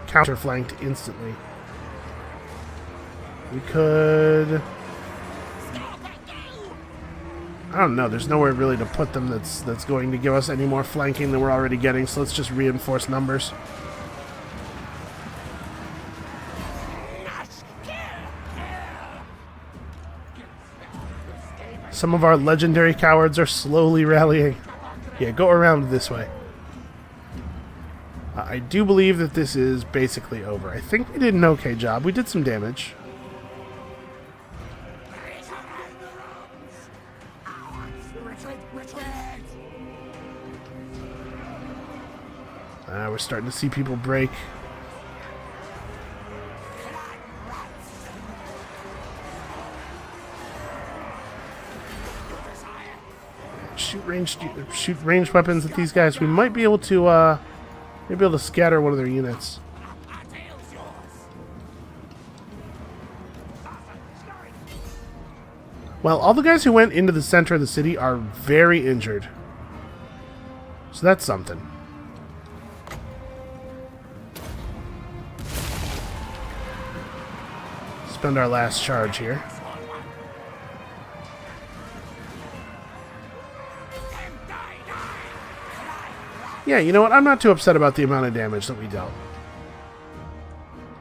counter-flanked instantly. We could... I don't know, there's nowhere really to put them that's going to give us any more flanking than we're already getting, so let's just reinforce numbers. Some of our legendary cowards are slowly rallying. Yeah, go around this way. I do believe that this is basically over. I think we did an okay job. We did some damage. We're starting to see people break. Shoot ranged weapons at these guys. We might be able to scatter one of their units. Well, all the guys who went into the center of the city are very injured. So that's something. Spend our last charge here. Yeah, you know what? I'm not too upset about the amount of damage that we dealt.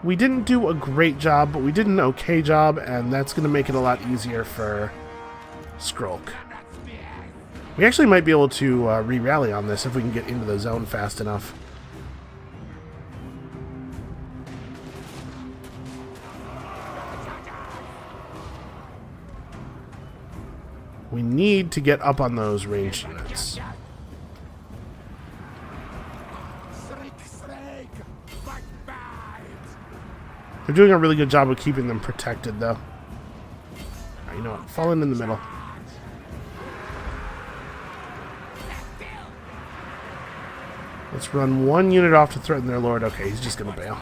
We didn't do a great job, but we did an okay job, and that's going to make it a lot easier for Skrolk. We actually might be able to re-rally on this if we can get into the zone fast enough. We need to get up on those ranged units. They're doing a really good job of keeping them protected, though. Alright, you know what? Fall in the middle. Let's run one unit off to threaten their lord. Okay, he's just gonna bail.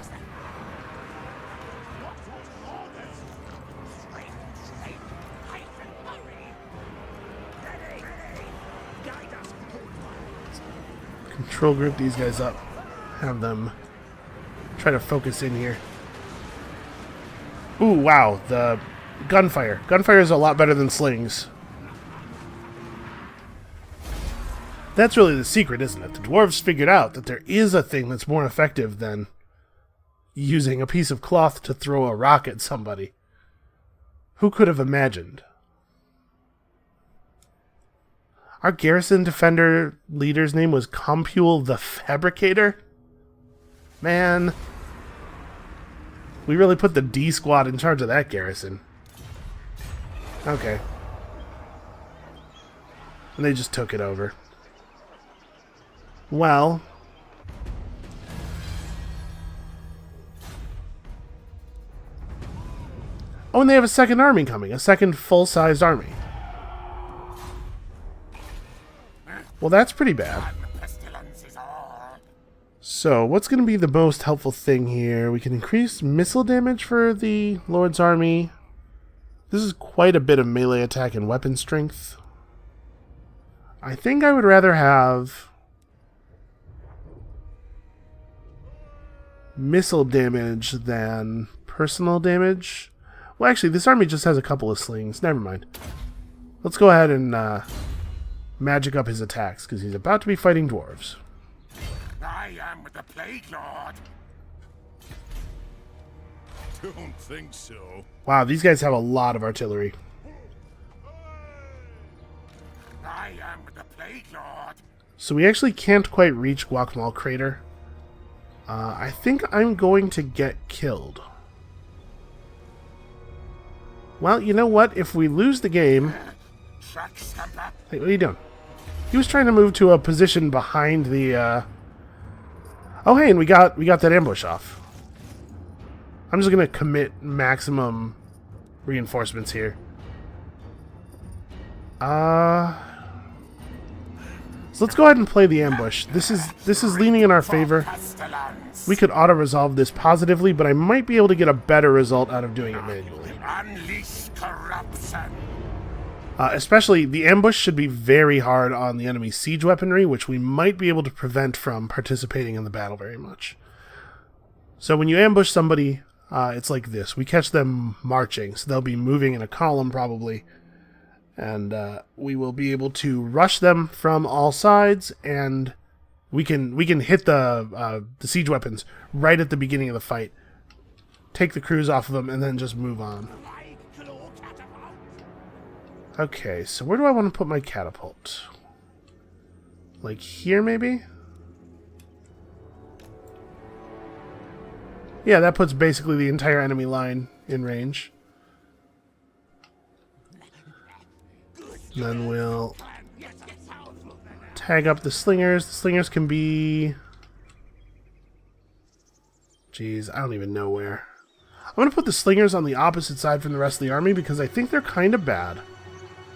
Control group these guys up. Have them try to focus in here. Ooh, wow. The gunfire. Gunfire is a lot better than slings. That's really the secret, isn't it? The dwarves figured out that there is a thing that's more effective than using a piece of cloth to throw a rock at somebody. Who could have imagined? Our garrison defender leader's name was Compule the Fabricator? Man. We really put the D squad in charge of that garrison. Okay. And they just took it over. Well. Oh, and they have a second army coming. A second full-sized army. Well, that's pretty bad. So, what's going to be the most helpful thing here? We can increase missile damage for the Lord's army. This is quite a bit of melee attack and weapon strength. I think I would rather have missile damage than personal damage. Well, actually, this army just has a couple of slings. Never mind. Let's go ahead and magic up his attacks, because he's about to be fighting dwarves. I am the Plague Lord. Don't think so. Wow, these guys have a lot of artillery. I am the Plague Lord. So we actually can't quite reach Guacamole Crater. I think I'm going to get killed. Well, you know what? If we lose the game... Hey, what are you doing? He was trying to move to a position behind the... Oh, hey, and we got that ambush off. I'm just going to commit maximum reinforcements here. So let's go ahead and play the ambush. This is leaning in our favor. We could auto-resolve this positively, but I might be able to get a better result out of doing it manually. Unleash corruption. Especially, the ambush should be very hard on the enemy's siege weaponry, which we might be able to prevent from participating in the battle very much. So when you ambush somebody, it's like this. We catch them marching, so they'll be moving in a column probably. And we will be able to rush them from all sides, and we can hit the siege weapons right at the beginning of the fight. Take the crews off of them, and then just move on. Okay, so where do I want to put my catapult? Like here, maybe? Yeah, that puts basically the entire enemy line in range. And then we'll tag up the slingers. The slingers can be... Jeez, I don't even know where. I'm going to put the slingers on the opposite side from the rest of the army because I think they're kind of bad.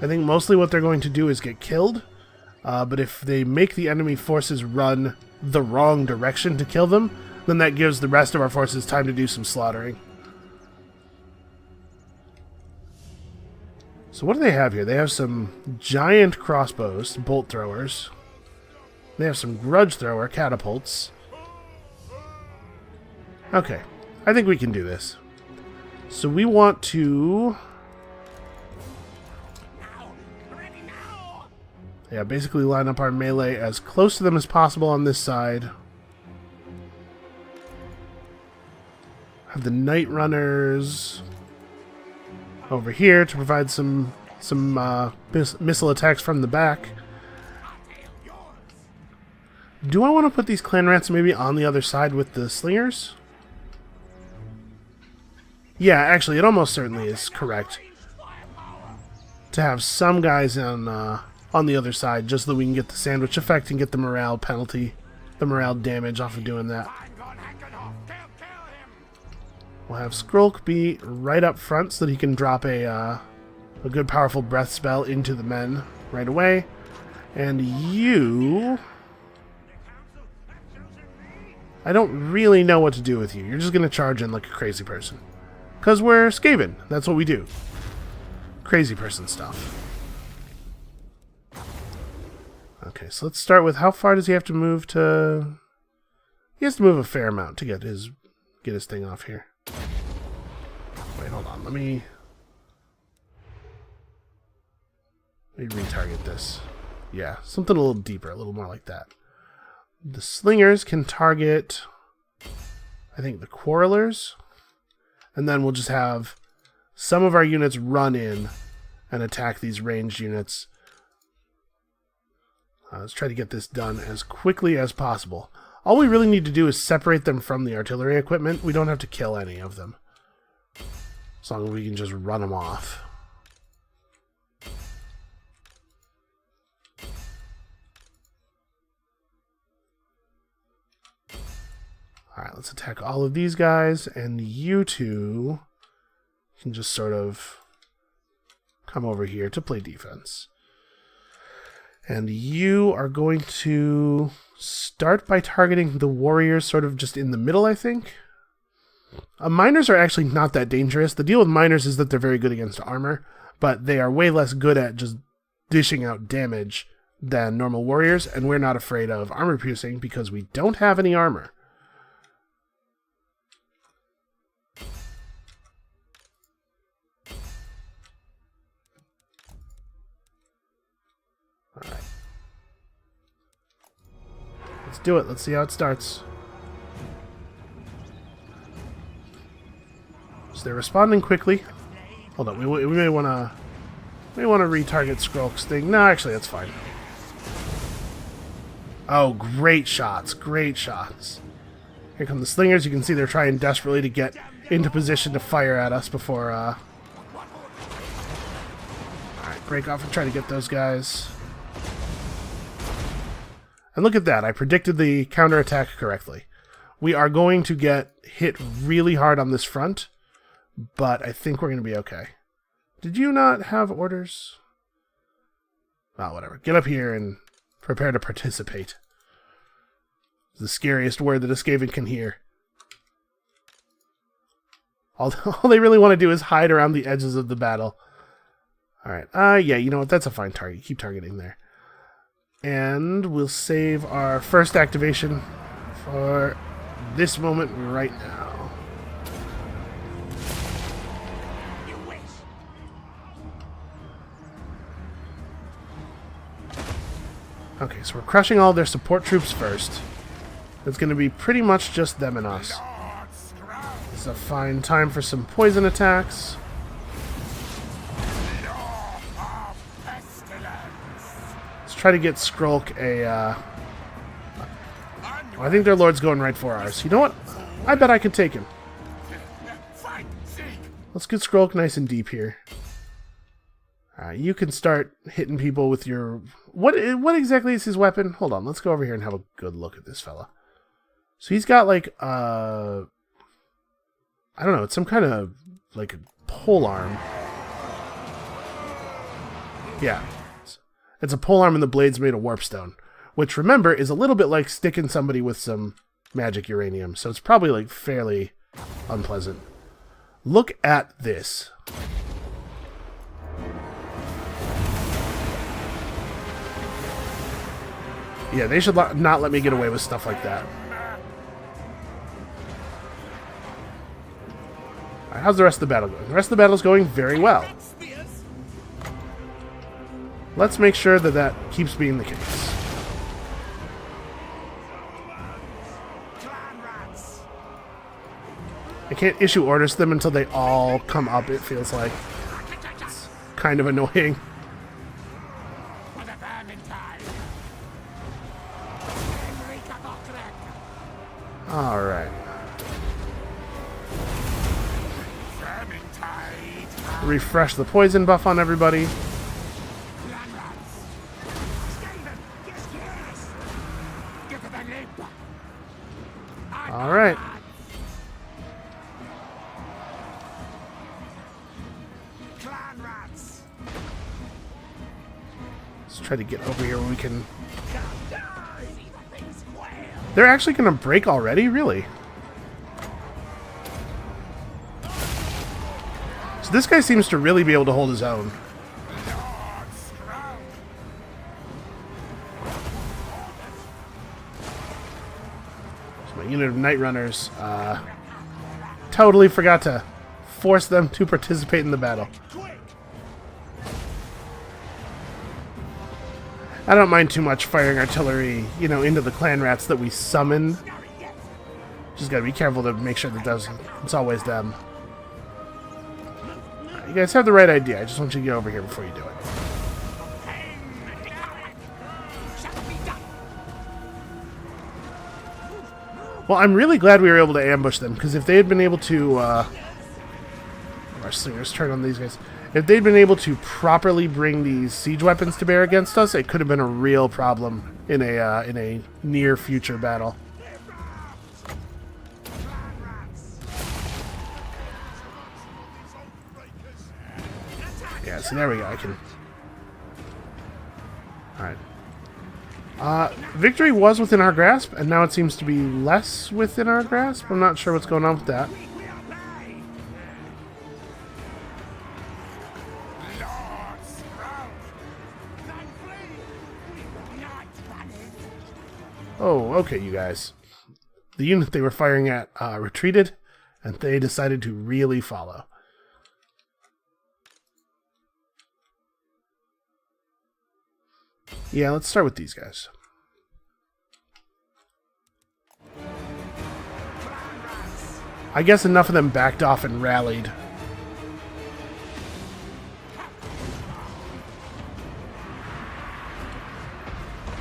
I think mostly what they're going to do is get killed, but if they make the enemy forces run the wrong direction to kill them, then that gives the rest of our forces time to do some slaughtering. So what do they have here? They have some giant crossbows, bolt throwers. They have some grudge thrower catapults. Okay, I think we can do this. So we want to... Yeah, basically line up our melee as close to them as possible on this side. Have the Night Runners over here to provide some missile attacks from the back. Do I want to put these clan rats maybe on the other side with the slingers? Yeah, actually, it almost certainly is correct to have some guys on the other side, just so that we can get the sandwich effect and get the morale penalty, the morale damage off of doing that. We'll have Skrolk be right up front so that he can drop a good powerful breath spell into the men right away. And you... I don't really know what to do with you. You're just going to charge in like a crazy person. Because we're Skaven. That's what we do. Crazy person stuff. Okay, so let's start with how far does he have to move to... He has to move a fair amount to get his thing off here. Wait, hold on. Let me retarget this. Yeah, something a little deeper, a little more like that. The slingers can target, I think, the quarrelers. And then we'll just have some of our units run in and attack these ranged units. Let's try to get this done as quickly as possible. All we really need to do is separate them from the artillery equipment. We don't have to kill any of them, as long as we can just run them off. Alright, let's attack all of these guys, and you two can just sort of come over here to play defense. And you are going to start by targeting the warriors sort of just in the middle, I think. Miners are actually not that dangerous. The deal with miners is that they're very good against armor, but they are way less good at just dishing out damage than normal warriors, and we're not afraid of armor piercing because we don't have any armor. Alright. Let's do it. Let's see how it starts. So they're responding quickly. Hold on, we may want to retarget Skrolk's thing. No, actually, that's fine. Oh, great shots. Great shots. Here come the slingers. You can see they're trying desperately to get into position to fire at us before... Alright, break off and try to get those guys. And look at that, I predicted the counterattack correctly. We are going to get hit really hard on this front, but I think we're going to be okay. Did you not have orders? Oh, whatever. Get up here and prepare to participate. It's the scariest word that a Skaven can hear. All they really want to do is hide around the edges of the battle. Alright, yeah, you know what, that's a fine target. Keep targeting there. And we'll save our first activation for this moment right now. Okay, so we're crushing all their support troops first. It's going to be pretty much just them and us. This is a fine time for some poison attacks. Try to get Skrolk a, I think their lord's going right for ours. You know what? I bet I can take him. Let's get Skrolk nice and deep here. You can start hitting people with your... What exactly is his weapon? Hold on, let's go over here and have a good look at this fella. So he's got like, I don't know, it's some kind of, like, a pole arm. Yeah. It's a polearm and the blade's made of warpstone, which, remember, is a little bit like sticking somebody with some magic uranium, so it's probably, like, fairly unpleasant. Look at this. Yeah, they should not let me get away with stuff like that. Alright, how's the rest of the battle going? The rest of the battle's going very well. Let's make sure that that keeps being the case. I can't issue orders to them until they all come up, it feels like. It's kind of annoying. Alright. Vermintide. Refresh the poison buff on everybody. Alright. Clan rats. Let's try to get over here where we can... They're actually going to break already? Really? So this guy seems to really be able to hold his own. So my unit of Night Runners totally forgot to force them to participate in the battle. I don't mind too much firing artillery, you know, into the clan rats that we summon. Just gotta be careful to make sure that it's always them. You guys have the right idea. I just want you to get over here before you do it. Well, I'm really glad we were able to ambush them, because if they had been able to... our slingers turn on these guys. If they'd been able to properly bring these siege weapons to bear against us, it could have been a real problem in a near future battle. Yeah, so there we go. I can... Alright. Victory was within our grasp, and now it seems to be less within our grasp. I'm not sure what's going on with that. Oh, okay, you guys. The unit they were firing at retreated, and they decided to really follow. Yeah, let's start with these guys. I guess enough of them backed off and rallied.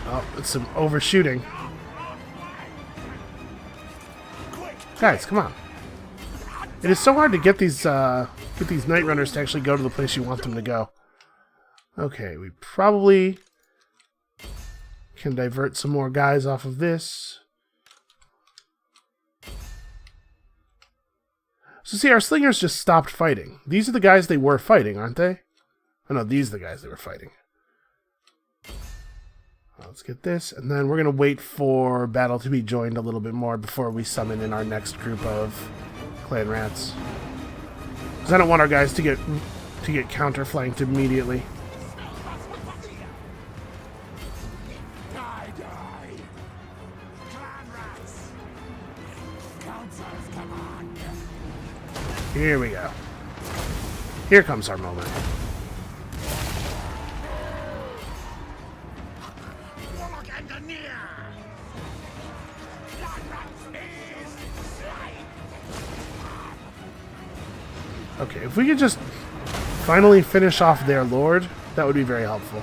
Oh, it's some overshooting. Guys, come on. It is so hard to get these Night Runners to actually go to the place you want them to go. Okay, we probably can divert some more guys off of this. So see, our slingers just stopped fighting. These are the guys they were fighting, aren't they? Oh no, these are the guys they were fighting. Let's get this, and then we're going to wait for battle to be joined a little bit more before we summon in our next group of clan rats. Because I don't want our guys to get counter-flanked immediately. Here we go. Here comes our moment. Okay, if we could just finally finish off their lord, that would be very helpful.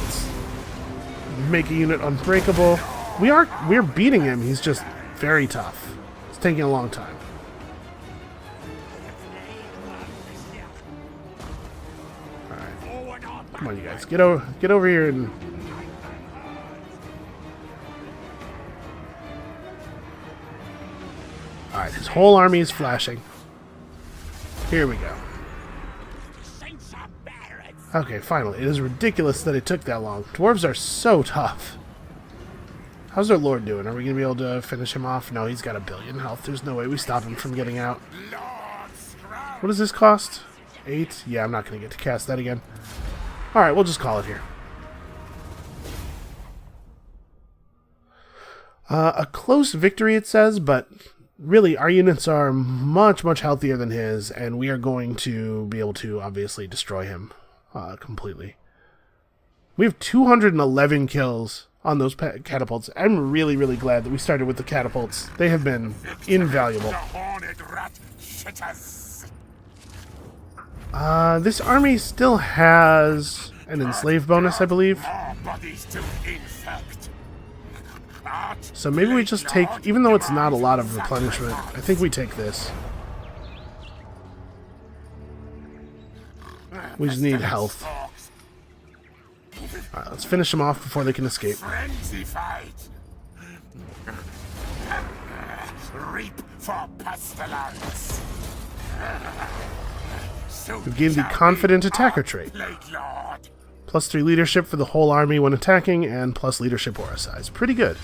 Let's make a unit unbreakable. We're beating him. He's just very tough. It's taking a long time. Alright. Come on, you guys. Get over here and... Alright, his whole army is flashing. Here we go. Okay, finally. It is ridiculous that it took that long. Dwarves are so tough. How's our lord doing? Are we going to be able to finish him off? No, he's got 1 billion health. There's no way we stop him from getting out. What does this cost? 8? Yeah, I'm not going to get to cast that again. Alright, we'll just call it here. A close victory, it says, but... Really, our units are much, much healthier than his, and we are going to be able to, obviously, destroy him completely. We have 211 kills on those catapults. I'm really, really glad that we started with the catapults. They have been invaluable. This army still has an enslave bonus, I believe. So maybe we just take, even though it's not a lot of replenishment, I think we take this. We just need health. Alright, let's finish them off before they can escape. Frenzy fight. Reap for pestilence. We've gained the confident attacker trait. Plus 3 leadership for the whole army when attacking, and plus leadership aura size. Pretty good.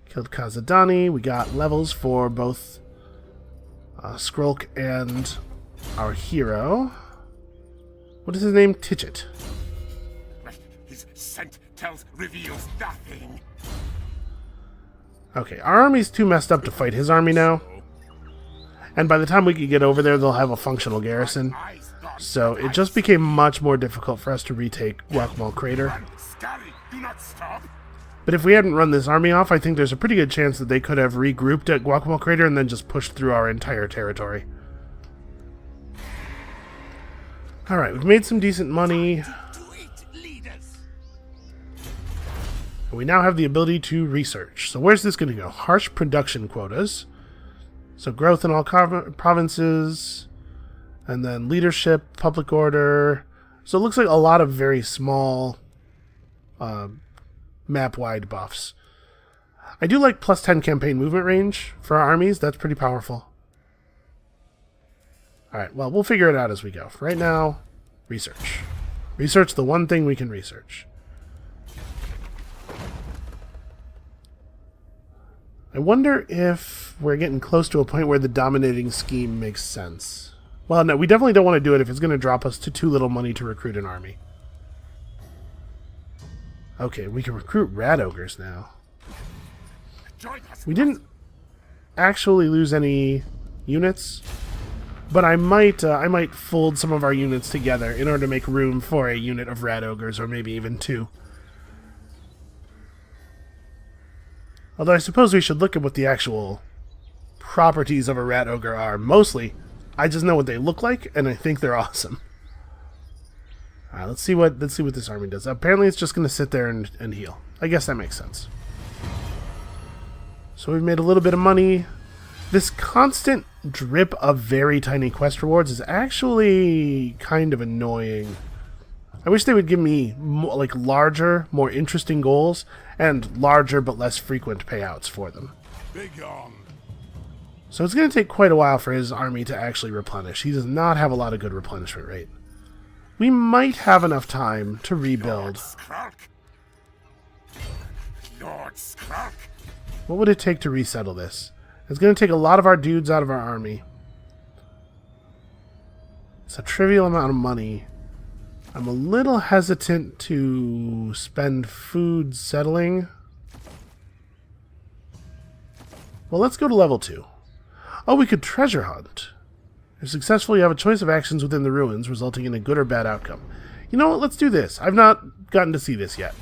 Killed Kazadani. We got levels for both Skrolk and our hero. What is his name? Tidget. His scent reveals nothing. Okay, our army's too messed up to fight his army now. And by the time we can get over there, they'll have a functional garrison. So it just became much more difficult for us to retake Guacamole Crater. But if we hadn't run this army off, I think there's a pretty good chance that they could have regrouped at Guacamole Crater and then just pushed through our entire territory. Alright, we've made some decent money. We now have the ability to research. So where's this going to go? Harsh production quotas. So growth in all provinces. And then leadership, public order. So it looks like a lot of very small map-wide buffs. I do like plus 10 campaign movement range for our armies. That's pretty powerful. Alright, well, we'll figure it out as we go. For right now, research. Research the one thing we can research. I wonder if we're getting close to a point where the dominating scheme makes sense. Well, no, we definitely don't want to do it if it's going to drop us to too little money to recruit an army. Okay, we can recruit rat ogres now. We didn't actually lose any units, but I might fold some of our units together in order to make room for a unit of rat ogres, or maybe even 2. Although I suppose we should look at what the actual properties of a rat ogre are. Mostly, I just know what they look like, and I think they're awesome. Alright, let's see what this army does. Apparently it's just going to sit there and heal. I guess that makes sense. So we've made a little bit of money. This constant drip of very tiny quest rewards is actually kind of annoying. I wish they would give me more, like, larger, more interesting goals, and larger but less frequent payouts for them. So it's going to take quite a while for his army to actually replenish. He does not have a lot of good replenishment rate. We might have enough time to rebuild. Lord Skrolk. What would it take to resettle this? It's going to take a lot of our dudes out of our army. It's a trivial amount of money. I'm a little hesitant to spend food settling. Well, let's go to level 2. Oh, we could treasure hunt. If successful, you have a choice of actions within the ruins, resulting in a good or bad outcome. You know what? Let's do this. I've not gotten to see this yet.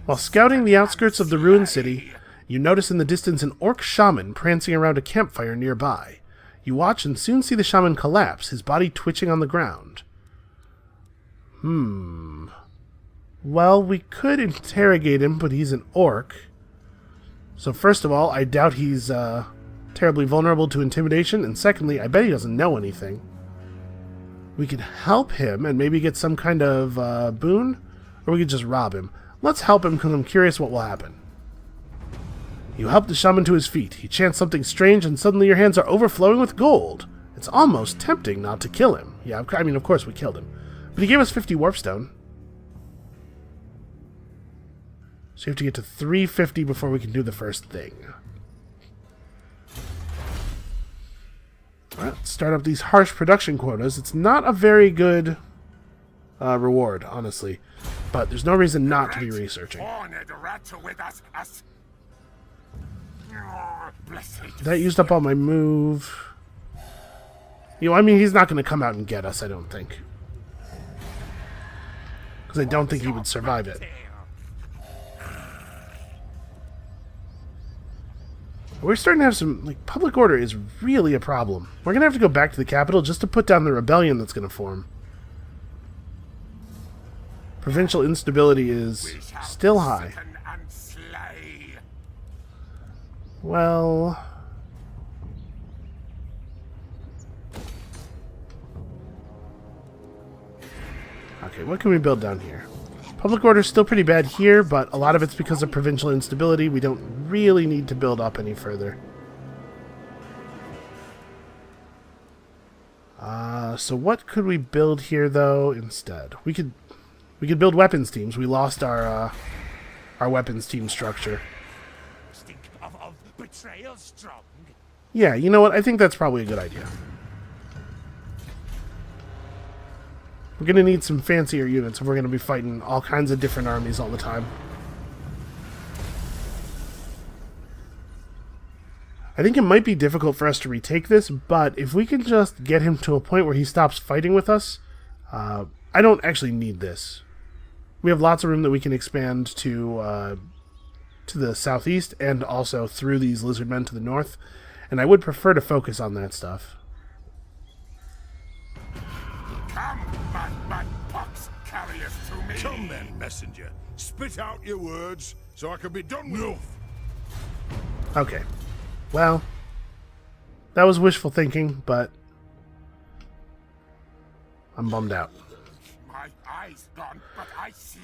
While scouting the outskirts of the ruined city, you notice in the distance an orc shaman prancing around a campfire nearby. You watch and soon see the shaman collapse, his body twitching on the ground. Well, we could interrogate him, but he's an orc. So first of all, I doubt he's terribly vulnerable to intimidation, and secondly, I bet he doesn't know anything. We could help him and maybe get some kind of boon, or we could just rob him. Let's help him because I'm curious what will happen. You help the shaman to his feet. He chants something strange, and suddenly your hands are overflowing with gold. It's almost tempting not to kill him. Yeah, I mean, of course we killed him. But he gave us 50 warpstone. So you have to get to 350 before we can do the first thing. Alright, let's start up these harsh production quotas. It's not a very good reward, honestly. But there's no reason not to be researching. That used up all my move. You know, I mean, he's not going to come out and get us, I don't think. Because I don't think he would survive it. We're starting to have some, like, public order is really a problem. We're going to have to go back to the capital just to put down the rebellion that's going to form. Provincial instability is still high. Well... Okay, what can we build down here? Public order is still pretty bad here, but a lot of it's because of provincial instability. We don't really need to build up any further. So what could we build here, though, instead? We could build weapons teams. We lost our weapons team structure. Stink of betrayal strong. Yeah, you know what? I think that's probably a good idea. We're going to need some fancier units if we're going to be fighting all kinds of different armies all the time. I think it might be difficult for us to retake this, but if we can just get him to a point where he stops fighting with us, I don't actually need this. We have lots of room that we can expand to the southeast and also through these lizard men to the north, and I would prefer to focus on that stuff. Come, my pox carriers to me. Come then, messenger. Spit out your words so I can be done with. Okay. Well, that was wishful thinking, but I'm bummed out. My eyes gone, but I see.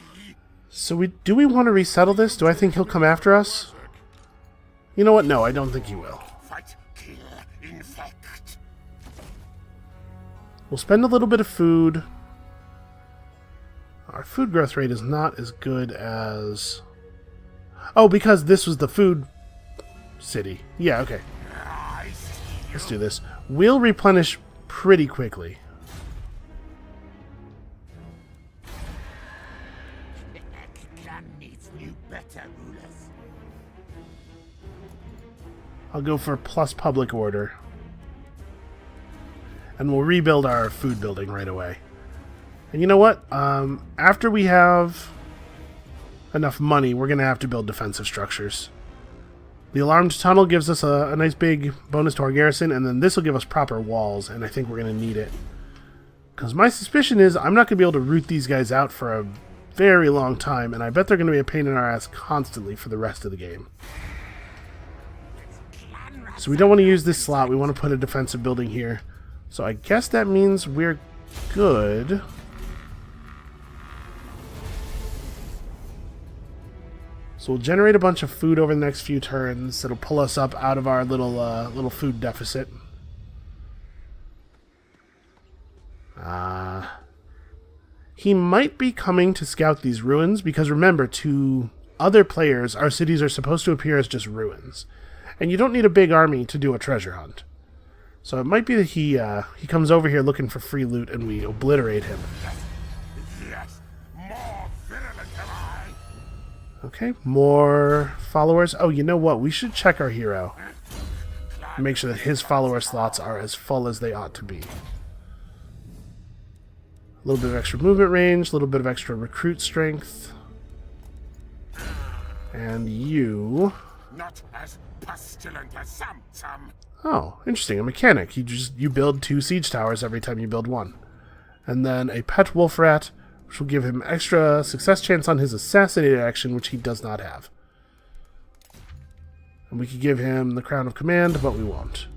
So do we want to resettle this? Do I think he'll come after us? You know what? No, I don't think he will. Fight, kill, infect. We'll spend a little bit of food. Our food growth rate is not as good as... Oh, because this was the food city. Yeah, okay. I see. Let's do this. We'll replenish pretty quickly. Clan needs new, better rulers. I'll go for plus public order. And we'll rebuild our food building right away. And you know what? After we have enough money, we're going to have to build defensive structures. The alarmed tunnel gives us a nice big bonus to our garrison, and then this will give us proper walls, and I think we're going to need it. Because my suspicion is I'm not going to be able to root these guys out for a very long time, and I bet they're going to be a pain in our ass constantly for the rest of the game. So we don't want to use this slot. We want to put a defensive building here. So I guess that means we're good. So we'll generate a bunch of food over the next few turns. That'll pull us up out of our little food deficit. He might be coming to scout these ruins, because remember, to other players, our cities are supposed to appear as just ruins. And you don't need a big army to do a treasure hunt. So it might be that he comes over here looking for free loot and we obliterate him. Yes, more virulent am I. Okay, more followers. Oh, you know what? We should check our hero. Make sure that his follower slots are as full as they ought to be. A little bit of extra movement range, a little bit of extra recruit strength. And you... Not as pestilent as some. Oh, interesting. A mechanic. You build 2 siege towers every time you build 1. And then a pet wolf rat, which will give him extra success chance on his assassinate action, which he does not have. And we could give him the crown of command, but we won't.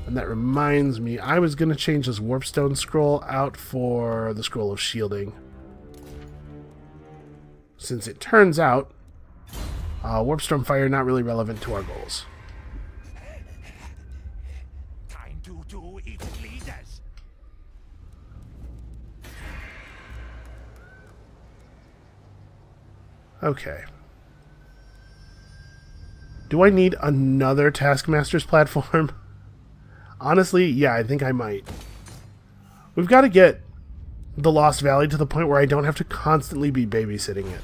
And that reminds me, I was going to change this warpstone scroll out for the scroll of shielding. Since it turns out, warpstone fire not really relevant to our goals. Time to do its leaders. Okay. Do I need another Taskmaster's platform? Honestly, yeah, I think I might. We've got to get the Lost Valley to the point where I don't have to constantly be babysitting it.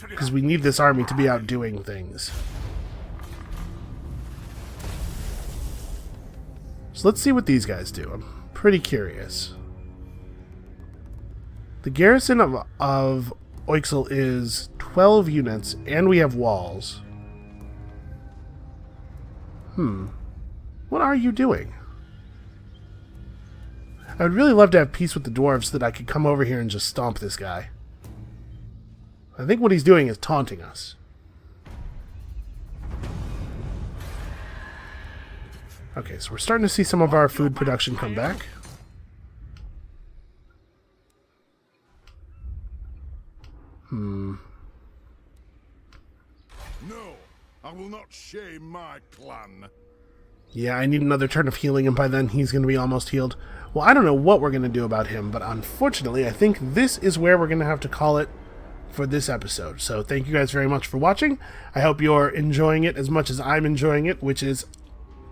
Because we need this army to be out doing things. So let's see what these guys do. I'm pretty curious. The garrison of Oixel is 12 units, and we have walls. What are you doing? I would really love to have peace with the dwarves so that I could come over here and just stomp this guy. I think what he's doing is taunting us. Okay, so we're starting to see some of our food production come back. No, I will not shame my clan. Yeah, I need another turn of healing, and by then he's going to be almost healed. Well, I don't know what we're going to do about him, but unfortunately, I think this is where we're going to have to call it for this episode. So thank you guys very much for watching. I hope you're enjoying it as much as I'm enjoying it, which is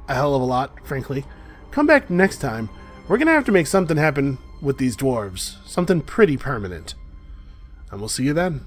a hell of a lot, frankly. Come back next time. We're going to have to make something happen with these dwarves. Something pretty permanent. And we'll see you then.